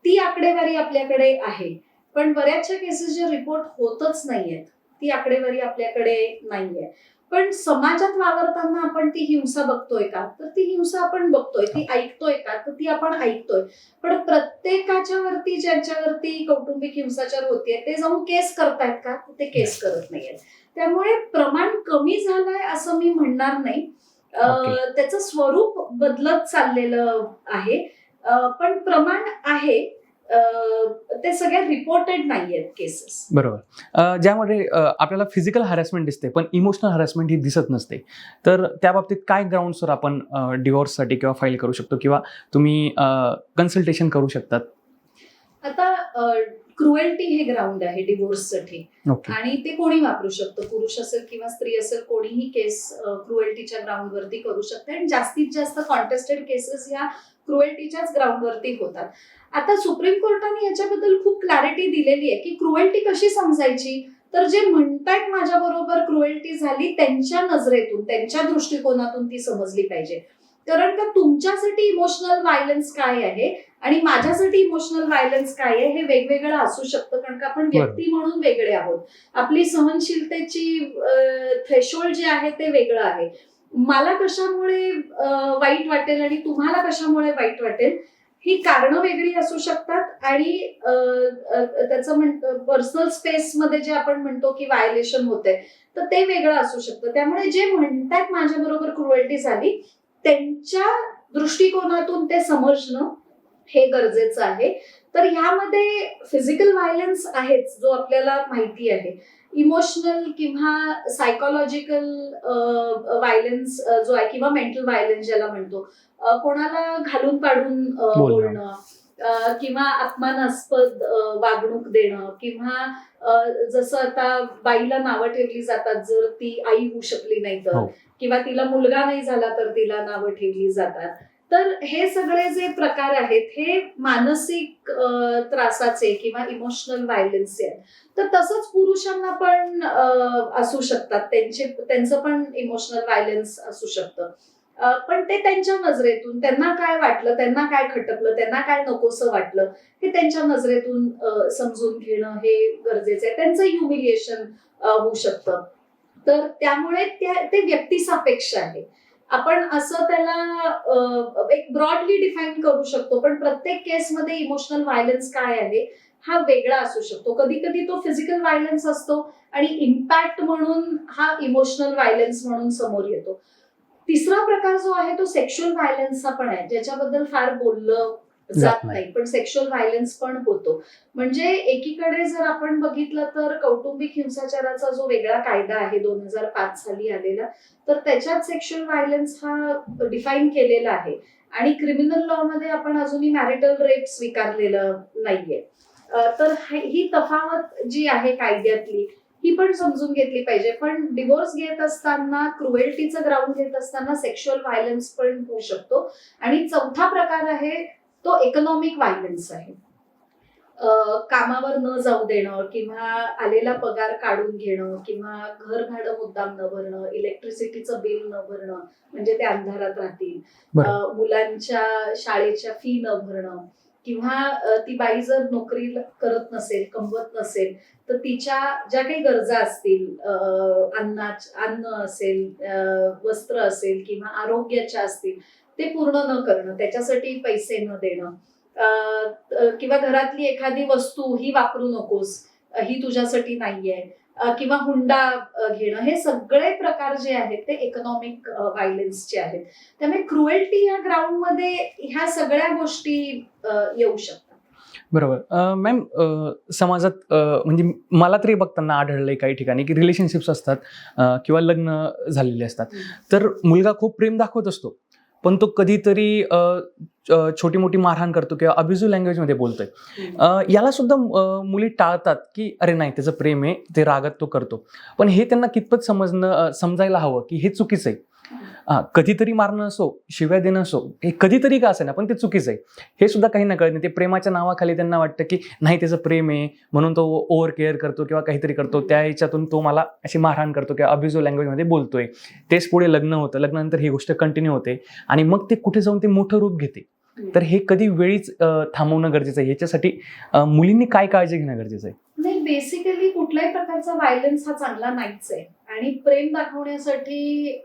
ती आकडेवारी आपल्याकडे आहे, पण बऱ्याचशा केसेस जे रिपोर्ट होतच नाहीयेत, ती आकडेवारी आपल्याकडे नाहीये. पण समाजात वावरताना आपण ती हिंसा बघतोय का, तर ती हिंसा आपण बघतोय. ती ऐकतोय का, तर ती आपण ऐकतोय. पण प्रत्येकाच्या वरती, ज्यांच्यावरती कौटुंबिक हिंसाचार होतीये, ते जाऊन केस करतायत का, ते केस करत नाहीयेत. त्यामुळे प्रमाण कमी झालंय असं मी म्हणणार नाही. त्याचं स्वरूप बदलत चाललेलं आहे, पण प्रमाण आहे. ते सगळ्या रिपोर्टेड नाहीयेत केसेस. बरोबर. ज्यामध्ये आपल्याला फिजिकल हॅरेसमेंट दिसते पण इमोशनल हॅरेसमेंट ही दिसत नसते, तर त्या बाबतीत काय ग्राउंड्सवर आपण डिवोर्ससाठी किंवा फाईल करू शकतो किंवा तुम्ही कन्सल्टेशन करू शकतात? आता क्रुएल्टी हे ग्राउंड आहे डिवोर्ससाठी ओके. आणि ते कोणी वापरू शकतं, पुरुष असेल किंवा स्त्री असेल, कोणीही केस क्रुएल्टीच्या ग्राउंडवरती करू शकते आणि जास्तीत जास्त कॉन्टेस्टेड केसेस ह्या क्रुएल्टीच्याच ग्राउंडवरती होतात. आता सुप्रीम कोर्टाने याच्याबद्दल खूप क्लॅरिटी दिलेली आहे की क्रुएल्टी कशी समजायची, तर जे म्हणतायत माझ्या बरोबर क्रुएल्टी झाली त्यांच्या नजरेतून, त्यांच्या दृष्टिकोनातून ती समजली पाहिजे. कारण का तुमच्यासाठी इमोशनल व्हायलन्स काय आहे आणि माझ्यासाठी इमोशनल व्हायलन्स काय आहे हे वेगवेगळं असू शकतं, कारण का आपण व्यक्ती म्हणून वेगळे आहोत. आपली सहनशीलतेची थ्रेशोल्ड जे आहे ते वेगळं आहे. मला कशामुळे वाईट वाटेल आणि तुम्हाला कशामुळे वाईट वाटेल ही कारणं वेगळी असू शकतात आणि त्याचं पर्सनल स्पेसमध्ये जे आपण म्हणतो की व्हायलेशन होते तर ते वेगळं असू शकतं. त्यामुळे जे म्हणतात माझ्या बरोबर क्रुएल्टी झाली त्यांच्या दृष्टिकोनातून ते समजणं हे गरजेचं आहे. तर ह्यामध्ये फिजिकल व्हायलन्स आहेच जो आपल्याला माहिती आहे, इमोशनल किंवा सायकोलॉजिकल व्हायलन्स जो आहे किंवा मेंटल व्हायलन्स ज्याला म्हणतो, कोणाला घालून पाडून बोलणं किंवा अपमानास्पद वागणूक देणं किंवा जसं आता बाईला नावं ठेवली जातात जर ती आई होऊ शकली नाही तर, किंवा तिला मुलगा नाही झाला तर तिला नावं ठेवली जातात. तर हे सगळे जे प्रकार आहेत हे मानसिक त्रासाचे किंवा इमोशनल व्हायलन्सचे आहेत. तर तसंच पुरुषांना पण असू शकतात, त्यांचं पण इमोशनल व्हायलन्स असू शकतं. पण ते त्यांच्या नजरेतून, त्यांना काय वाटलं, त्यांना काय खटकलं, त्यांना काय नकोसं वाटलं हे त्यांच्या नजरेतून समजून घेणं हे गरजेचं आहे. त्यांचं ह्युमिलिएशन होऊ शकतं. तर त्यामुळे ते व्यक्तिसापेक्ष आहे. आपण असं त्याला एक ब्रॉडली डिफाईन करू शकतो, पण प्रत्येक केसमध्ये इमोशनल व्हायलन्स काय आहे हा वेगळा असू शकतो. कधी कधी तो फिजिकल व्हायलन्स असतो आणि इम्पॅक्ट म्हणून हा इमोशनल व्हायलन्स म्हणून समोर येतो. तिसरा प्रकार जो आहे तो सेक्शुअल व्हायलन्सचा पण आहे, ज्याच्याबद्दल फार बोललं जात नाही, पण सेक्शुअल व्हायलन्स पण होतो. म्हणजे एकीकडे जर आपण बघितलं तर कौटुंबिक हिंसाचाराचा जो वेगळा कायदा आहे 2005 साली आलेला, तर त्याच्यात सेक्शुअल व्हायलन्स हा डिफाईन केलेला आहे आणि क्रिमिनल लॉ मध्ये आपण अजूनही मॅरिटल रेप स्वीकारलेलं नाहीये. तर ही तफावत जी आहे कायद्यातली ही पण समजून घेतली पाहिजे. पण डिवोर्स घेत असताना, क्रुएल्टीचं ग्राउंड घेत असताना सेक्शुअल व्हायलन्स पण होऊ शकतो. आणि चौथा प्रकार आहे तो इकॉनॉमिक व्हायलन्स आहे. कामावर न जाऊ देणं किंवा आलेला पगार काढून घेणं किंवा घर भाडं मुद्दाम न भरणं, इलेक्ट्रिसिटीचं बिल न भरणं म्हणजे ते अंधारात राहतील, मुलांच्या शाळेच्या फी न भरणं किंवा ती बाई जर नोकरी करत नसेल, कमवत नसेल तर तिच्या ज्या काही गरजा असतील, अन्न असेल, वस्त्र असेल किंवा आरोग्याच्या असतील ते पूर्ण न करणं, त्याच्यासाठी पैसे न देणं, किंवा घरातली एखादी वस्तू ही वापरू नकोस, ही तुझ्यासाठी नाहीये, किंवा हुंडा घेणं, हे सगळे प्रकार जे आहेत ते इकॉनॉमिक व्हायलन्सचे आहेत. त्यामुळे क्रुएल्टी या ग्राउंडमध्ये ह्या सगळ्या गोष्टी येऊ शकतात. बरोबर. मॅम, समाजात म्हणजे मला तरी बघताना आढळलंय काही ठिकाणी की रिलेशनशिप्स असतात किंवा लग्न झालेले असतात, तर मुलगा खूप प्रेम दाखवत असतो पण तो कधीतरी छोटी मोठी मारहाण करतो किंवा अब्युझिव्ह लँग्वेजमध्ये बोलतोय. याला सुद्धा मुली टाळतात की अरे नाही, त्याचं प्रेम आहे, ते रागात तो करतो. पण हे त्यांना कितपत समजायला हवं की हे चुकीचं आहे. कधीतरी मारणं असो, शिव्या देणं असो, हे कधीतरी का असेना पण ते चुकीचं आहे, हे सुद्धा काही ना कळत नाही. ते प्रेमाच्या नावाखाली त्यांना वाटतं की नाही, त्याचं प्रेम आहे म्हणून तो ओव्हर केअर करतो किंवा काहीतरी करतो, त्या ह्याच्यातून तो मला अशी मारहाण करतो किंवा अब्युझिव्ह लँग्वेजमध्ये बोलतोय. तेच पुढे लग्न होतं, लग्नानंतर ही गोष्ट कंटिन्यू होते आणि मग ते कुठे जाऊन ते मोठं रूप घेते. तर हे कधी वेळीच थांबवणं गरजेचं आहे. ह्याच्यासाठी मुलींनी काय काळजी घेणं गरजेचं आहे? नाही, बेसिकली कुठल्याही प्रकारचा व्हायलन्स हा चांगला नाहीच आहे आणि प्रेम दाखवण्यासाठी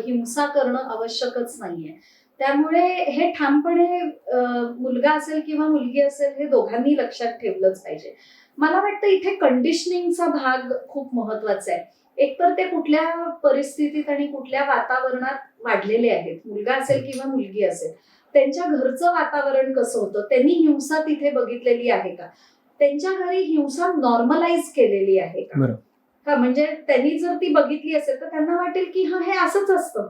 हिंसा करणं आवश्यकच नाहीये. त्यामुळे हे ठामपणे मुलगा असेल किंवा मुलगी असेल हे दोघांनी लक्षात ठेवलंच पाहिजे. मला वाटतं इथे कंडिशनिंगचा भाग खूप महत्वाचा आहे. एकतर ते कुठल्या परिस्थितीत आणि कुठल्या वातावरणात वाढलेले आहेत, मुलगा असेल किंवा मुलगी असेल. त्यांच्या घरचं वातावरण कसं होतं, त्यांनी हिंसा तिथे बघितलेली आहे का, त्यांच्या घरी हिंसा नॉर्मलाइज केलेली आहे का. बरं. का म्हणजे त्यांनी जर ती बघितली असेल तर त्यांना वाटेल की हा हे असंच असतं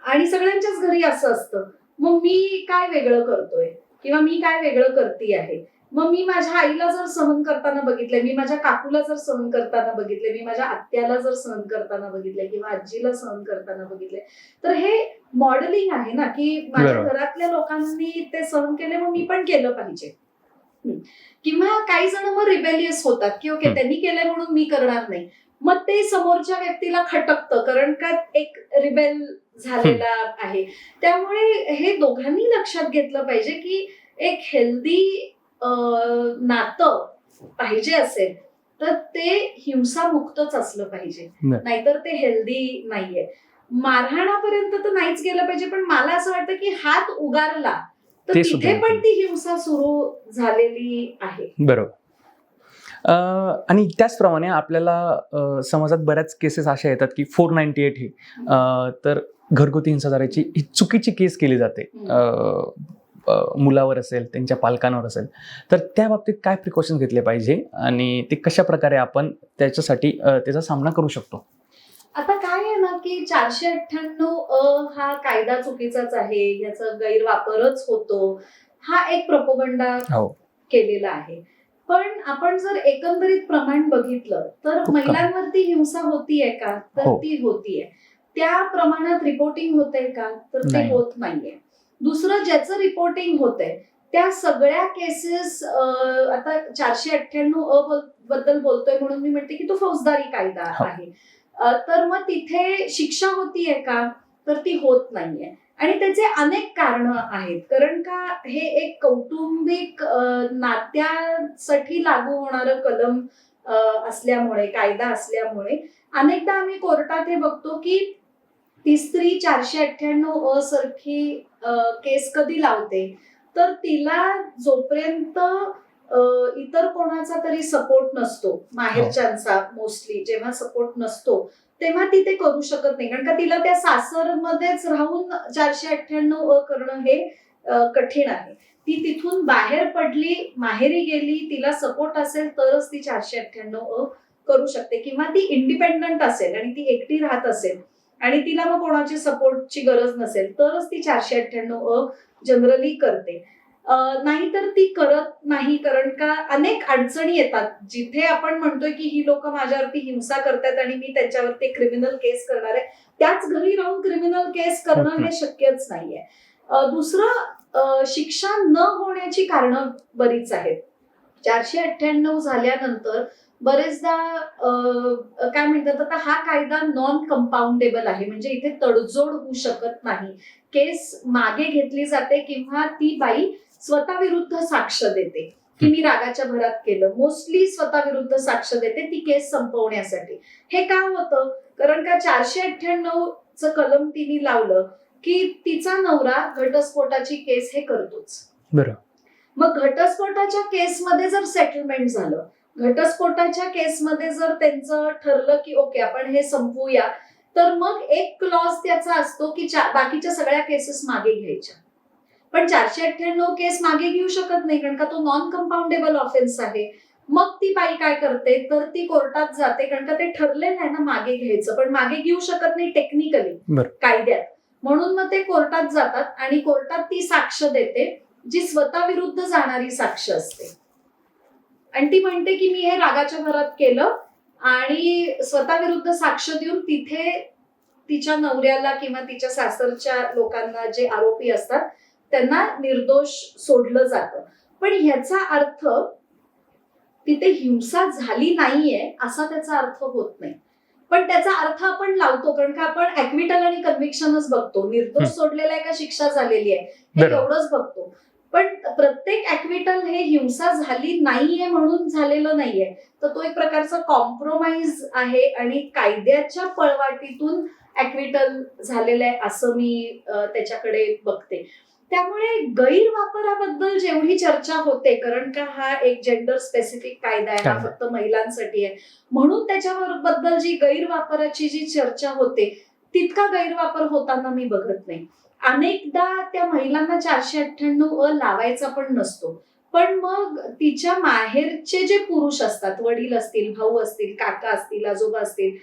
आणि सगळ्यांच्याच घरी असं असतं, मग मी काय वेगळं करतोय किंवा मी काय वेगळं करते आहे. मग मी माझ्या आईला जर सहन करताना बघितलंय, मी माझ्या काकूला जर सहन करताना बघितले, मी माझ्या आत्याला जर सहन करताना बघितलंय किंवा आजीला सहन करताना बघितलंय, तर हे मॉडेलिंग आहे ना की माझ्या बरोबर. घरातल्या लोकांनी ते सहन केले मग मी पण केलं पाहिजे. किंवा काही जण मग रिबेलियस होतात की ओके त्यांनी केलंय म्हणून मी करणार नाही, मग ते समोरच्या व्यक्तीला खटकतं कारण का एक रिबेल झालेला आहे. त्यामुळे हे दोघांनी लक्षात घेतलं पाहिजे की एक हेल्दी नातं पाहिजे असेल तर ते हिंसामुक्तच असलं पाहिजे, बरं. नाहीतर ते हेल्दी नाहीये. मारहाणापर्यंत तर नाहीच गेलं पाहिजे, पण मला असं वाटतं की हात उगारला तर ते तिथे सुद्धा पण ती हिंसा सुरू झालेली आहे. बरोबर. आणि त्याचप्रमाणे आपल्याला समाजात बऱ्याच केसेस अशा येतात की 498 ही तर घरगुती हिंसाचाराची ही चुकीची केस केली जाते. मुलावर असेल, त्यांच्या पालकांवर असेल, तर त्या बाबतीत काय प्रिकॉशन्स घेतले पाहिजे आणि ते कशा प्रकारे आपण त्याच्यासाठी त्याचा सामना करू शकतो? आता काय आहे ना की 498 हा कायदा चुकीचाच आहे, याचा गैरवापरच होतो, हा एक प्रोपोगंडा हो. केलेला आहे. पण आपण जर एकंदरीत प्रमाण बघितलं तर खूप कमी. महिलांवरती हिंसा होतीये का, तर हो. ती होतीये. त्या प्रमाणात रिपोर्टिंग होतंय का, तर ते नाही. होत नाहीये. दुसरं ज्याचं रिपोर्टिंग होतंय त्या सगळ्या केसेस आता 498 बद्दल बोलतोय म्हणून मी म्हणते की तो फौजदारी कायदा हो. आहे. तर मग तिथे शिक्षा होतीये का, तर ती होत नाहीये. आणि त्याचे अनेक कारण आहेत, कारण का हे एक कौटुंबिक नात्यासाठी लागू होणारं कलम असल्यामुळे, कायदा असल्यामुळे अनेकदा आम्ही कोर्टात हे बघतो की ती स्त्री 498 सारखी केस कधी लावते, तर तिला जोपर्यंत इतर कोणाचा तरी सपोर्ट नसतो, माहेरच्यांचा मोस्टली जेव्हा सपोर्ट नसतो तेव्हा ती ते करू शकत नाही, कारण का तिला त्या सासरमध्येच राहून 498 करणं हे कठीण आहे. ती तिथून बाहेर पडली, माहेरी गेली, तिला सपोर्ट असेल तरच ती 498 करू शकते, किंवा ती इंडिपेंडंट असेल आणि ती एकटी राहत असेल आणि तिला मग कोणाची सपोर्टची गरज नसेल तरच ती 498 जनरली करते. नाहीतर ती करत नाही, कारण का अनेक अडचणी येतात जिथे आपण म्हणतोय की ही लोक माझ्यावरती हिंसा करतात आणि मी त्यांच्यावरती क्रिमिनल केस करणार आहे, त्याच घरी राहून क्रिमिनल केस करणं हे शक्यच नाहीये. दुसरं, शिक्षा न होण्याची कारणं बरीच आहेत. 498 झाल्यानंतर बरेचदा काय म्हणतात, आता हा कायदा नॉन कंपाऊंडेबल आहे, म्हणजे इथे तडजोड होऊ शकत नाही. केस मागे घेतली जाते किंवा ती बाई स्वतःविरुद्ध साक्ष देते की मी रागाच्या भरात केलं. मोस्टली स्वतःविरुद्ध साक्ष देते ती केस संपवण्यासाठी. हे का होतं, कारण का 498 कलम तिने लावलं की तिचा नवरा घटस्फोटाची केस हे करतोच. बरं. मग घटस्फोटाच्या केसमध्ये जर सेटलमेंट झालं, घटस्फोटाच्या केसमध्ये जर त्यांचं ठरलं की ओके आपण हे संपवूया, तर मग एक क्लॉज त्याचा असतो की बाकीच्या सगळ्या केसेस मागे घ्यायच्या. पण 498 केस मागे घेऊ शकत नाही, कारण का तो नॉन कंपाऊंडेबल ऑफेन्स आहे. मग ती बाई काय करते, तर ती कोर्टात जाते, कारण का ते ठरलेलं आहे ना मागे घ्यायचं, पण मागे घेऊ शकत नाही टेक्निकली कायद्यात. म्हणून मग ते कोर्टात जातात आणि कोर्टात ती साक्ष देते जी स्वतःविरुद्ध जाणारी साक्ष असते, आणि ती म्हणते की मी हे रागाच्या भरात केलं, आणि स्वतःविरुद्ध साक्ष देऊन तिथे तिच्या नवऱ्याला किंवा तिच्या सासरच्या लोकांना जे आरोपी असतात त्यांना निर्दोष सोडलं जातं. पण ह्याचा अर्थ तिथे हिंसा झाली नाहीये असा त्याचा अर्थ होत नाही. पण त्याचा अर्थ आपण लावतो, कारण का आपण ऍक्विटल आणि कन्व्हिक्शनच बघतो, निर्दोष सोडलेला आहे का शिक्षा झालेली आहे हे एवढंच बघतो. पण प्रत्येक ऍक्विटल हे हिंसा झाली नाहीये म्हणून झालेलं नाहीये, तर तो एक प्रकारचा कॉम्प्रोमाइज आहे आणि कायद्याच्या पळवाटीतून ऍक्विटल झालेलं आहे असं मी त्याच्याकडे बघते. त्यामुळे गैरवापराबद्दल जेवढी चर्चा होते, कारण का हा एक जेंडर स्पेसिफिक कायदा आहे, हा फक्त महिलांसाठी आहे, म्हणून त्याच्याबद्दल जी गैरवापराची जी चर्चा होते तितका गैरवापर होताना मी बघत नाही. अनेकदा त्या महिलांना 498 लावायचा पण नसतो, पण मग तिच्या माहेरचे जे पुरुष असतात, वडील असतील, भाऊ असतील, काका असतील, आजोबा असतील,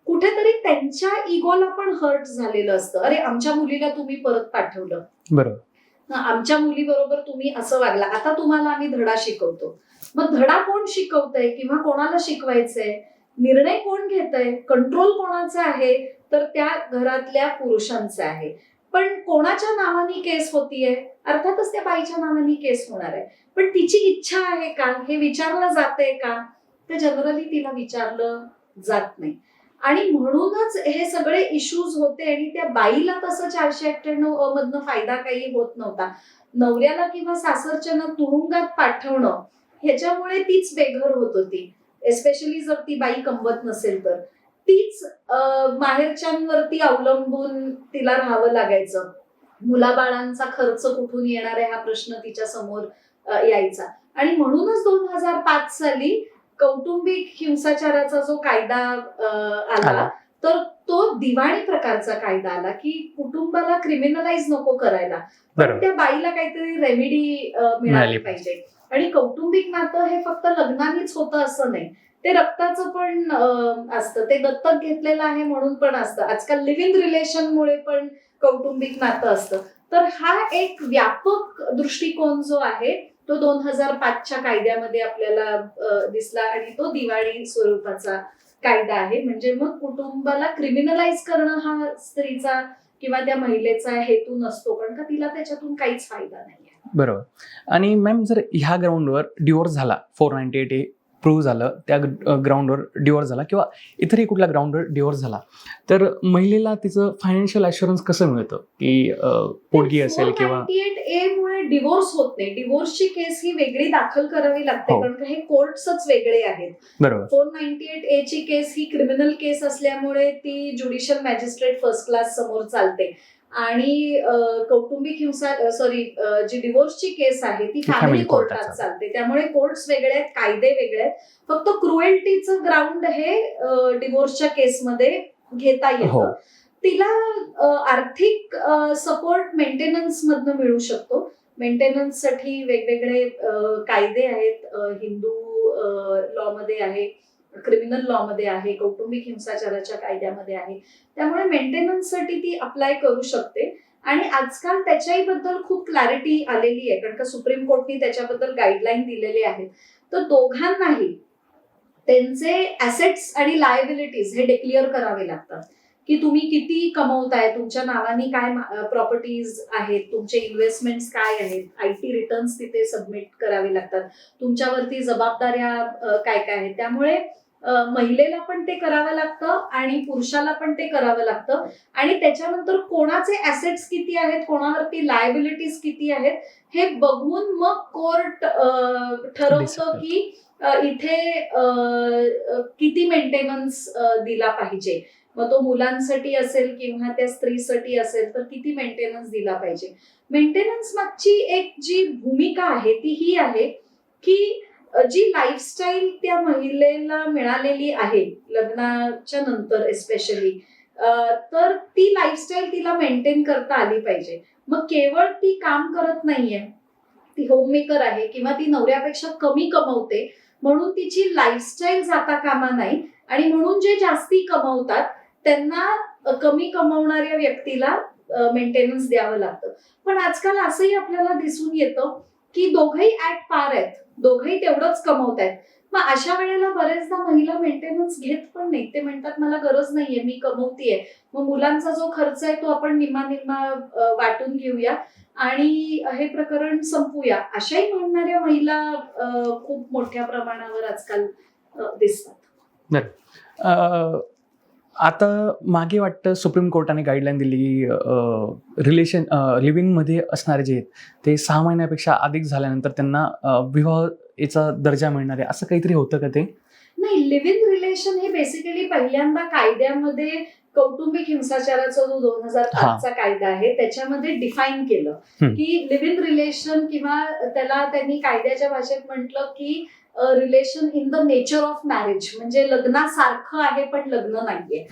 कुठेतरी त्यांच्या इगोला पण हर्ट झालेलं असतं. अरे आमच्या मुलीला तुम्ही परत पाठवलं, बरोबर. आमच्या मुलीबरोबर तुम्ही असं वागला, आता तुम्हाला आम्ही धडा शिकवतो. मग धडा कोण शिकवतंय किंवा कोणाला शिकवायचंय, निर्णय कोण घेतंय, कंट्रोल कोणाचा आहे, तर त्या घरातल्या पुरुषांचा आहे. पण कोणाच्या नावाने केस होतीये, अर्थातच त्या बाईच्या नावाने केस होणार आहे, पण तिची इच्छा आहे का हे विचारलं जातंय का, तर जनरली तिला विचारलं जात नाही. आणि म्हणूनच हे सगळे इश्यूज होते आणि त्या बाईला तसं 498 मधनं फायदा काही होत नव्हता. नवऱ्याला किंवा सासरच्यानं तुरुंगात पाठवणं ह्याच्यामुळे तीच बेघर होत होती, एस्पेशली जर ती बाई कमवत नसेल तर. तीच माहेरच्यांवरती अवलंबून तिला राहावं लागायचं. मुलाबाळांचा खर्च कुठून येणार आहे हा प्रश्न तिच्या समोर यायचा. आणि म्हणूनच 2005 साली कौटुंबिक हिंसाचाराचा जो कायदा आला, तर तो दिवाणी प्रकारचा कायदा आला की कुटुंबाला क्रिमिनलाइज नको करायला, पण त्या बाईला काहीतरी रेमेडी मिळाली पाहिजे. आणि कौटुंबिक नातं हे फक्त लग्नानेच होतं असं नाही, ते रक्ताचं पण असतं, ते दत्तक घेतलेलं आहे म्हणून पण असतं, आजकाल लिव्ह इन रिलेशनमुळे पण कौटुंबिक नातं असतं. तर हा एक व्यापक दृष्टिकोन जो आहे तो 2005च्या कायद्यामध्ये आपल्याला दिसला आणि तो दिवाळी स्वरूपाचा कायदा आहे. म्हणजे मग कुटुंबाला क्रिमिनलाइज करणं हा स्त्रीचा किंवा त्या महिलेचा हेतू नसतो, कारण का तिला त्याच्यातून काहीच फायदा नाहीये. बरोबर. आणि मॅम जर ह्या ग्राउंडवर डिवोर्स झाला, 498A प्रूव्ह झालं, त्या ग्राउंडवर डिवोर्स झाला किंवा इतरही कुठल्या ग्राउंडवर डिवोर्स झाला, तर महिलेला तिचं फायनान्शियल अश्युरन्स कसं मिळतं की पोटगी असेल किंवा 498A मुळे डिवोर्स होत नाही. डिवोर्सची केस ही वेगळी दाखल करावी लागते, कारण हे कोर्ट्सच वेगळे आहेत. बरोबर. 498A ची केस ही क्रिमिनल केस असल्यामुळे ती ज्युडिशियल मॅजिस्ट्रेट फर्स्ट क्लास समोर चालते आणि कौटुंबिक जी डिवोर्सची केस आहे ती फॅमिली कोर्टात चालते. त्यामुळे कोर्ट्स वेगळे आहेत, कायदे वेगळे आहेत. फक्त क्रुएल्टीचं ग्राउंड हे डिवोर्सच्या केसमध्ये घेता येतं. तिला आर्थिक सपोर्ट मेंटेनन्स मधनं मिळू शकतो. मेंटेनन्ससाठी वेगवेगळे कायदे आहेत, हिंदू लॉ मध्ये आहे, क्रिमिनल लॉ मध्ये आहे, कौटुंबिक हिंसाचाराच्या कायद्यामध्ये आहे. त्यामुळे मेंटेनन्ससाठी ती अप्लाय करू शकते. आणि आजकाल त्याच्याही बद्दल खूप क्लॅरिटी आलेली आहे, कारण का सुप्रीम कोर्टनी त्याच्याबद्दल गाईडलाईन दिलेले आहेत. तर दोघांनाही त्यांचे ऍसेट्स आणि लायबिलिटीज हे डिक्लेअर करावे लागतात की तुम्ही किती कमवताय, तुमच्या नावानी काय प्रॉपर्टीज आहेत, तुमचे इन्व्हेस्टमेंट्स काय आहेत, IT रिटर्न्स तिथे सबमिट करावे लागतात, तुमच्यावरती जबाबदाऱ्या काय काय आहेत. त्यामुळे महिलेला पण ते करावं लागतं आणि पुरुषाला पण ते करावं लागतं. आणि त्याच्यानंतर कोणाचे ऍसेट्स किती आहेत, कोणावरती लायबिलिटीज किती आहेत हे बघून मग कोर्ट ठरवतं की इथे किती मेंटेनन्स दिला पाहिजे. मग तो मुलांसाठी असेल किंवा त्या स्त्रीसाठी असेल तर किती मेंटेनन्स दिला पाहिजे. मेंटेनन्स मागची एक जी भूमिका आहे ती ही आहे की जी लाईफस्टाईल त्या महिलेला मिळालेली आहे लग्नाच्या नंतर एस्पेशली, तर ती लाईफस्टाईल तिला मेंटेन करता आली पाहिजे. मग केवळ ती काम करत नाहीये, ती होममेकर आहे किंवा ती नवऱ्यापेक्षा कमी कमवते म्हणून तिची लाईफस्टाईल जाता कामा नाही. आणि म्हणून जे जास्ती कमवतात त्यांना कमी कमवणाऱ्या व्यक्तीला मेंटेनन्स द्यावं लागतं. पण आजकाल असंही आपल्याला दिसून येतं की दोघंही ऍट पार आहेत, दोघंही तेवढंच कमवत आहेत. मग अशा वेळेला बरेचदा महिला मेंटेनन्स घेत पण नाही. ते म्हणतात मला गरज नाहीये, मी कमवतीये, मग मुलांचा जो खर्च आहे तो आपण निम्मा निम्मा वाटून घेऊया आणि हे प्रकरण संपूया, अशाही म्हणणाऱ्या महिला खूप मोठ्या प्रमाणावर आजकाल दिसतात. आता मागे वाटतं सुप्रीम कोर्टाने गाईडलाईन दिली, रिलेशन लिव्हिंग मध्ये असणारे जे आहेत ते 6 महिन्यापेक्षा अधिक झाल्यानंतर त्यांना विवाहाचा दर्जा मिळणार आहे, असं काहीतरी होतं का ते? नाही, लिव्ह इन रिलेशन हे बेसिकली पहिल्यांदा कायद्यामध्ये कौटुंबिक हिंसाचाराचा जो 2005चा कायदा आहे त्याच्यामध्ये डिफाईन केलं की लिव्ह इन रिलेशन किंवा त्याला त्यांनी कायद्याच्या भाषेत म्हटलं की relation in the nature of marriage, म्हणजे लग्नासारखं आहे पण लग्न नाहीये.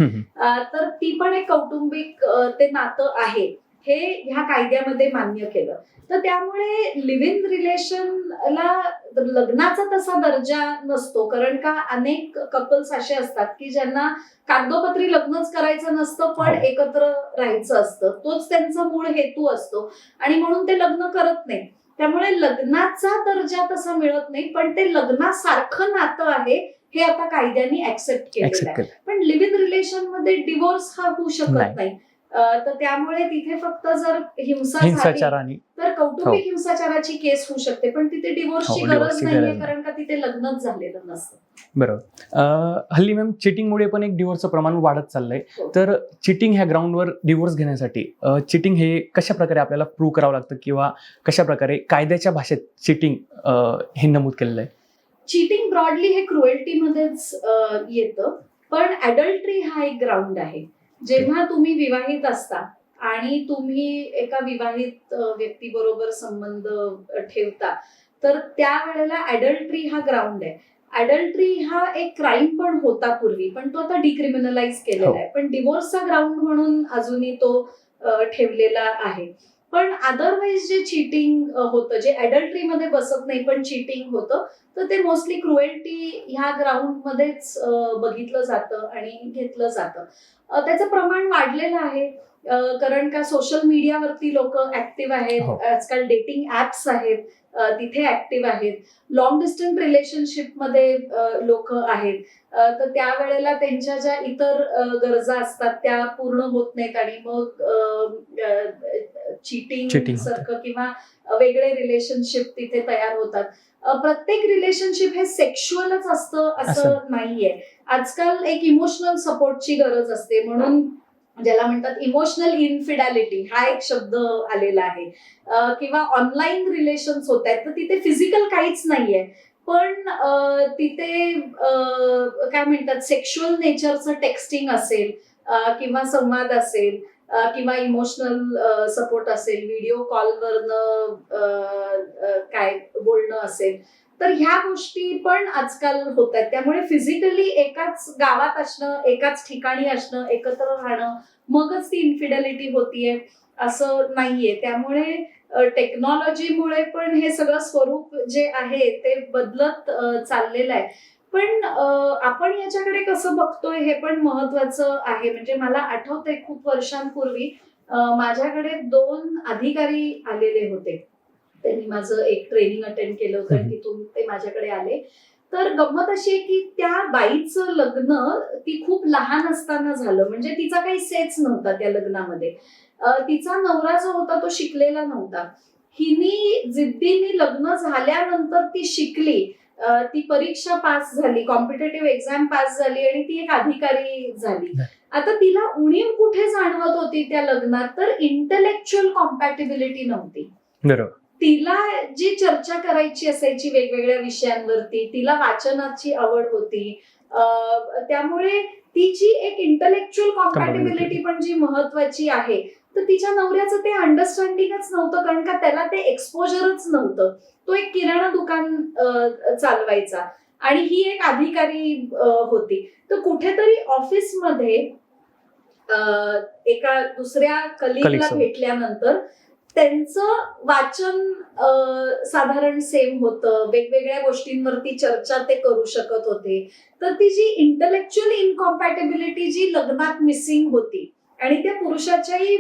तर ती पण एक कौटुंबिक ते नातं आहे हे ह्या कायद्यामध्ये मान्य केलं. तर त्यामुळे लिव्ह इन रिलेशनला लग्नाचा तसा दर्जा नसतो, कारण का अनेक कपल्स असे असतात की ज्यांना कागदोपत्री लग्नच करायचं नसतं, पण एकत्र राहायचं असतं. तोच त्यांचा मूळ हेतू असतो आणि म्हणून ते लग्न करत नाही. त्यामुळे लग्नाचा दर्जा तसा मिळत नाही, पण ते लग्नासारखं नातं आहे हे आता कायद्याने ऍक्सेप्ट केलेलं आहे. पण लिव्ह इन रिलेशन मध्ये डिवोर्स हा होऊ शकत नाही. तर त्यामुळे तिथे फक्त जर हिंसा झाली तर कौटुंबिक हिंसाचाराची केस होऊ शकते, पण तिथे डिवोर्सची गरज नाहीये, कारण का तिथे लग्नच झालेलं नसतं. बरोबर. हल्ली मॅम चिटिंगमुळे पण एक डिवोर्सचं प्रमाण वाढत चाललंय. तर चिटिंग ह्या ग्राउंडवर डिवोर्स घेण्यासाठी चिटिंग हे कशा प्रकारे आपल्याला प्रूव्ह करावं लागतं, किंवा कशा प्रकारे कायद्याच्या भाषेत चिटिंग हे नमूद केलेलं आहे? चिटिंग ब्रॉडली हे क्रुएल्टीमध्येच येतं, पण अडल्ट्री हा एक ग्राउंड आहे. जेव्हा तुम्ही विवाहित असता आणि तुम्ही एका विवाहित व्यक्तीबरोबर संबंध ठेवता, तर त्यावेळेला अडल्ट्री हा ग्राउंड आहे. अडल्ट्री हा एक क्राईम पण होता पूर्वी, पण तो आता डिक्रिमिनलाइज केलेला आहे. पण डिवोर्सचा ग्राउंड म्हणून अजूनही तो ठेवलेला आहे. पण अदरवाईज जे चिटिंग होतं, जे अडल्ट्रीमध्ये बसत नाही पण चिटिंग होतं, तर ते मोस्टली क्रुएल्टी ह्या ग्राउंड मध्येच बघितलं जातं आणि घेतलं जातं. त्याचं प्रमाण वाढलेलं आहे, कारण का सोशल मीडियावरती लोक ऍक्टिव्ह आहेत. आजकाल डेटिंग ऍप्स आहेत, तिथे ऍक्टिव्ह आहेत. लॉंग डिस्टन्स रिलेशनशिप मध्ये लोक आहेत. तर त्यावेळेला त्यांच्या ज्या इतर गरजा असतात त्या पूर्ण होत नाहीत आणि मग चिटिंग सारखं किंवा वेगळे रिलेशनशिप तिथे तयार होतात. प्रत्येक रिलेशनशिप हे सेक्शुअलच असतं असं नाहीये. आजकाल एक इमोशनल सपोर्टची गरज असते, म्हणून ज्याला म्हणतात इमोशनल इन्फिडॅलिटी हा एक शब्द आलेला आहे. किंवा ऑनलाईन रिलेशन्स होत आहेत, तर तिथे फिजिकल काहीच नाहीये, पण तिथे काय म्हणतात सेक्शुअल नेचरचं टेक्स्टिंग असेल, किंवा संवाद असेल, किंवा इमोशनल सपोर्ट असेल, व्हिडिओ कॉलवरनं काय बोलणं असेल, तर ह्या गोष्टी पण आजकाल होत आहेत. त्यामुळे फिजिकली एकाच गावात असणं, एकाच ठिकाणी असणं, एकत्र राहणं, मगच ती इन्फिडेलिटी होतीये असं नाहीये. त्यामुळे टेक्नॉलॉजीमुळे पण हे सगळं स्वरूप जे आहे ते बदलत चाललेलं आहे. पण आपण याच्याकडे कसं बघतोय हे पण महत्वाचं आहे. म्हणजे मला आठवतंय खूप वर्षांपूर्वी माझ्याकडे 2 अधिकारी आलेले होते. त्यांनी माझं एक ट्रेनिंग अटेंड केलं होतं आणि तिथून ते माझ्याकडे आले. तर गंमत अशी आहे की त्या बाईचं लग्न ती खूप लहान असताना झालं, म्हणजे तिचा काही सेच नव्हता त्या लग्नामध्ये. तिचा नवरा जो होता तो शिकलेला नव्हता. हिनी जिद्दीने लग्न झाल्यानंतर ती शिकली, ती परीक्षा पास झाली, कॉम्पिटेटिव्ह एक्झाम पास झाली आणि ती एक अधिकारी झाली. आता तिला उणीव कुठे जाणवत होती त्या लग्नात, तर इंटलेक्च्युअल कॉम्पॅटिबिलिटी नव्हती. बरोबर. तिला जी चर्चा करायची असायची वेगवेगळ्या विषयांवरती, तिला वाचनाची आवड होती, त्यामुळे तिची एक इंटलेक्च्युअल कॉम्पॅटिबिलिटी पण जी महत्वाची आहे, तर तिच्या नवऱ्याचं ते अंडरस्टँडिंगच नव्हतं, कारण का त्याला ते एक्सपोजरच नव्हतं. तो एक किराणा दुकान चालवायचा आणि ही एक अधिकारी होती. तर कुठेतरी ऑफिसमध्ये एका दुसऱ्या कलिगला भेटल्यानंतर त्यांचं वाचन साधारण सेम होतं, वेगवेगळ्या गोष्टींवरती चर्चा ते करू शकत होते. तर ती जी इंटलेक्च्युअल इनकॉम्पॅटिबिलिटी जी लग्नात मिसिंग होती आणि त्या पुरुषाच्याही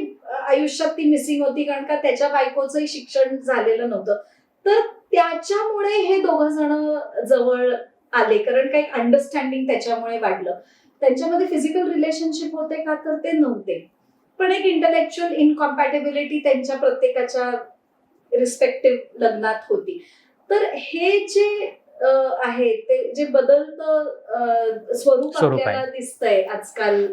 आयुष्यात ती मिसिंग होती, कारण का त्याच्या बायकोचंही शिक्षण झालेलं नव्हतं. तर त्याच्यामुळे हे दोघं जण जवळ आले, कारण काही अंडरस्टँडिंग त्याच्यामुळे वाढलं. त्यांच्यामध्ये फिजिकल रिलेशनशिप होते का, तर ते नव्हते, पण एक इंटलेक्च्युअल इनकॉम्पॅटिबिलिटी त्यांच्या प्रत्येकाच्या रिस्पेक्टिव्ह लग्नात होती. तर हे जे आहे ते जे बदलतं स्वरूप आपल्याला दिसतंय आजकाल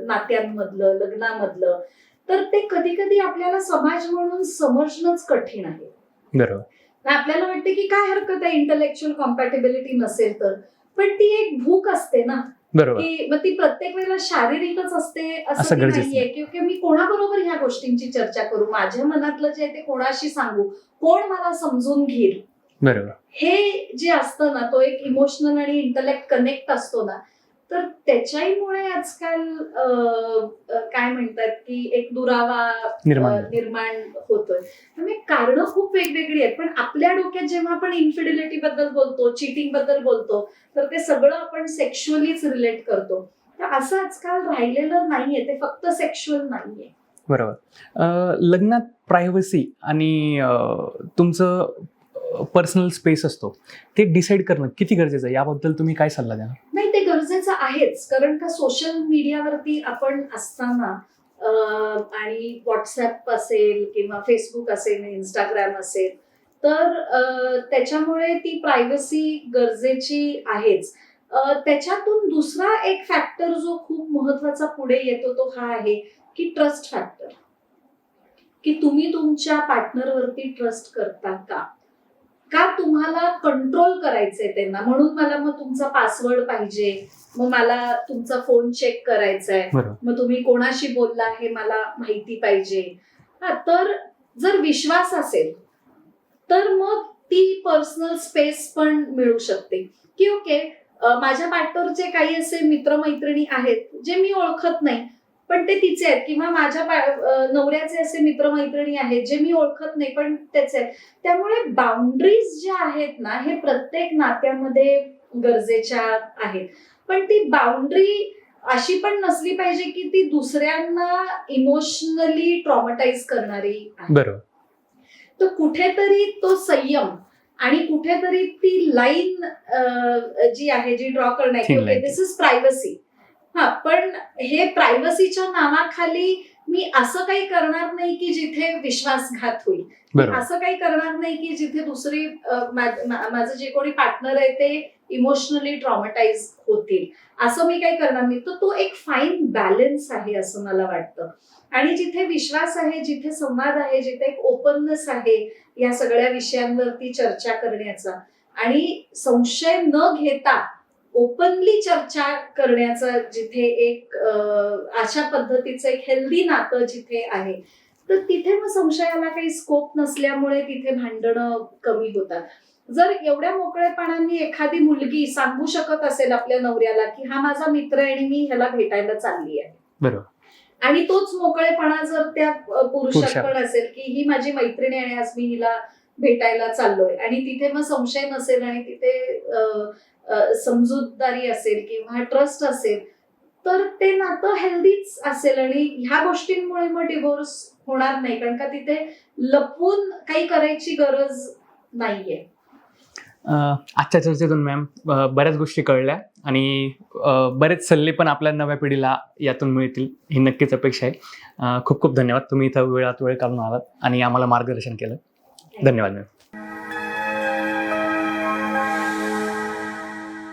नात्यांमधलं, लग्नामधलं, तर ते कधी कधी आपल्याला समाज म्हणून समजणंच कठीण आहे. बरोबर. आपल्याला वाटते की काय हरकत आहे इंटलेक्च्युअल कॉम्पॅटिबिलिटी नसेल तर, पण ती एक भूक असते ना, की मग ती प्रत्येक वेळेला शारीरिकच असते असं नाहीये, की मी कोणाबरोबर ह्या गोष्टींची चर्चा करू, माझ्या मनातलं जे ते कोणाशी सांगू, कोण मला समजून घेईल. बरोबर. हे जे असतं ना, तो एक इमोशनल आणि इंटलेक्ट कनेक्ट असतो ना, तर त्याच्यामुळे आजकाल काय म्हणतात की एक दुरावा निर्माण होतोय. म्हणजे कारणं खूप वेगवेगळी आहेत, पण आपल्या डोक्यात जेव्हा आपण इन्फिडिलिटी बद्दल बोलतो, चिटिंग बद्दल बोलतो, तर ते सगळं आपण सेक्शुअलीच रिलेट करतो. तर असं आजकाल राहिलेलं नाहीये, ते फक्त सेक्शुअल नाहीये. बरोबर. लग्नात प्रायव्हसी आणि तुमचं पर्सनल स्पेस असतो ते डिसाईड करणं किती गरजेचं आहे, याबद्दल तुम्ही काय सल्ला द्याल? नाही, ते गरजेचं आहेच, कारण का सोशल मीडियावरती आपण असताना आणि व्हॉट्सअप असेल किंवा फेसबुक असेल, इंस्टाग्राम असेल, तर त्याच्यामुळे ती प्रायव्हसी गरजेची आहेच. त्याच्यातून दुसरा एक फॅक्टर जो खूप महत्वाचा पुढे येतो तो हा आहे की ट्रस्ट फॅक्टर, की तुम्ही तुमच्या पार्टनरवरती ट्रस्ट करता का तुम्हाला कंट्रोल करायचंय त्यांना, म्हणून मला मग तुमचा पासवर्ड पाहिजे, मग मला तुमचा फोन चेक करायचा आहे, मग तुम्ही कोणाशी बोलला हे मला माहिती पाहिजे. तर जर विश्वास असेल तर मग ती पर्सनल स्पेस पण मिळू शकते, की ओके माझ्या पार्टनरचे काही असे मित्रमैत्रिणी आहेत जे मी ओळखत नाही पण ते तिचे आहेत, किंवा माझ्या नवऱ्याचे असे मित्रमैत्रिणी आहेत जे मी ओळखत नाही पण त्याचे आहेत. त्यामुळे बाउंड्रीज ज्या आहेत ना, हे प्रत्येक नात्यामध्ये गरजेच्या आहेत, पण ती बाउंड्री अशी पण नसली पाहिजे की ती दुसऱ्यांना इमोशनली ट्रॉमटाईज करणारी आहे. बरोबर. तर कुठेतरी तो संयम आणि कुठेतरी ती लाईन जी आहे, जी ड्रॉ करण्याची, दिस इज प्रायव्हसी. पण हे प्रायव्हसीच्या नावाखाली मी असं काही करणार नाही की जिथे विश्वासघात होईल, असं काही करणार नाही की जिथे दुसरी माझं जे कोणी पार्टनर आहे ते इमोशनली ट्रॉमटाईज होतील, असं मी काही करणार नाही. तर तो एक फाईन बॅलन्स आहे असं मला वाटतं. आणि जिथे विश्वास आहे, जिथे संवाद आहे, जिथे एक ओपननेस आहे या सगळ्या विषयांवरती चर्चा करण्याचा आणि संशय न घेता ओपनली चर्चा करण्याचा, जिथे एक अशा पद्धतीचं एक हेल्दी नातं जिथे आहे, तर तिथे मग संशयाला काही स्कोप नसल्यामुळे तिथे भांडणं कमी होतात. जर एवढ्या मोकळेपणाने एखादी मुलगी सांगू शकत असेल आपल्या नवऱ्याला की हा माझा मित्र आहे आणि मी ह्याला भेटायला चालली आहे, बरोबर, आणि तोच मोकळेपणा जर त्या पुरुषात पण असेल की ही माझी मैत्रीण आहे आणि आज मी हिला भेटायला चाललोय, आणि तिथे मग संशय नसेल आणि तिथे समजूतदारी असेल किंवा ट्रस्ट असेल, तर ते नातं हेल्दीच असेल आणि ह्या गोष्टींमुळे मग डिव्होर्स होणार नाही, कारण का तिथे लपवून काही करायची गरज नाहीये. आजच्या चर्चेतून मॅम बऱ्याच गोष्टी कळल्या आणि बरेच सल्ले पण आपल्या नव्या पिढीला यातून मिळतील ही नक्कीच अपेक्षा आहे. खूप खूप धन्यवाद, तुम्ही इथं वेळात वेळ काढून आलात आणि आम्हाला मार्गदर्शन केलं. धन्यवाद मॅम.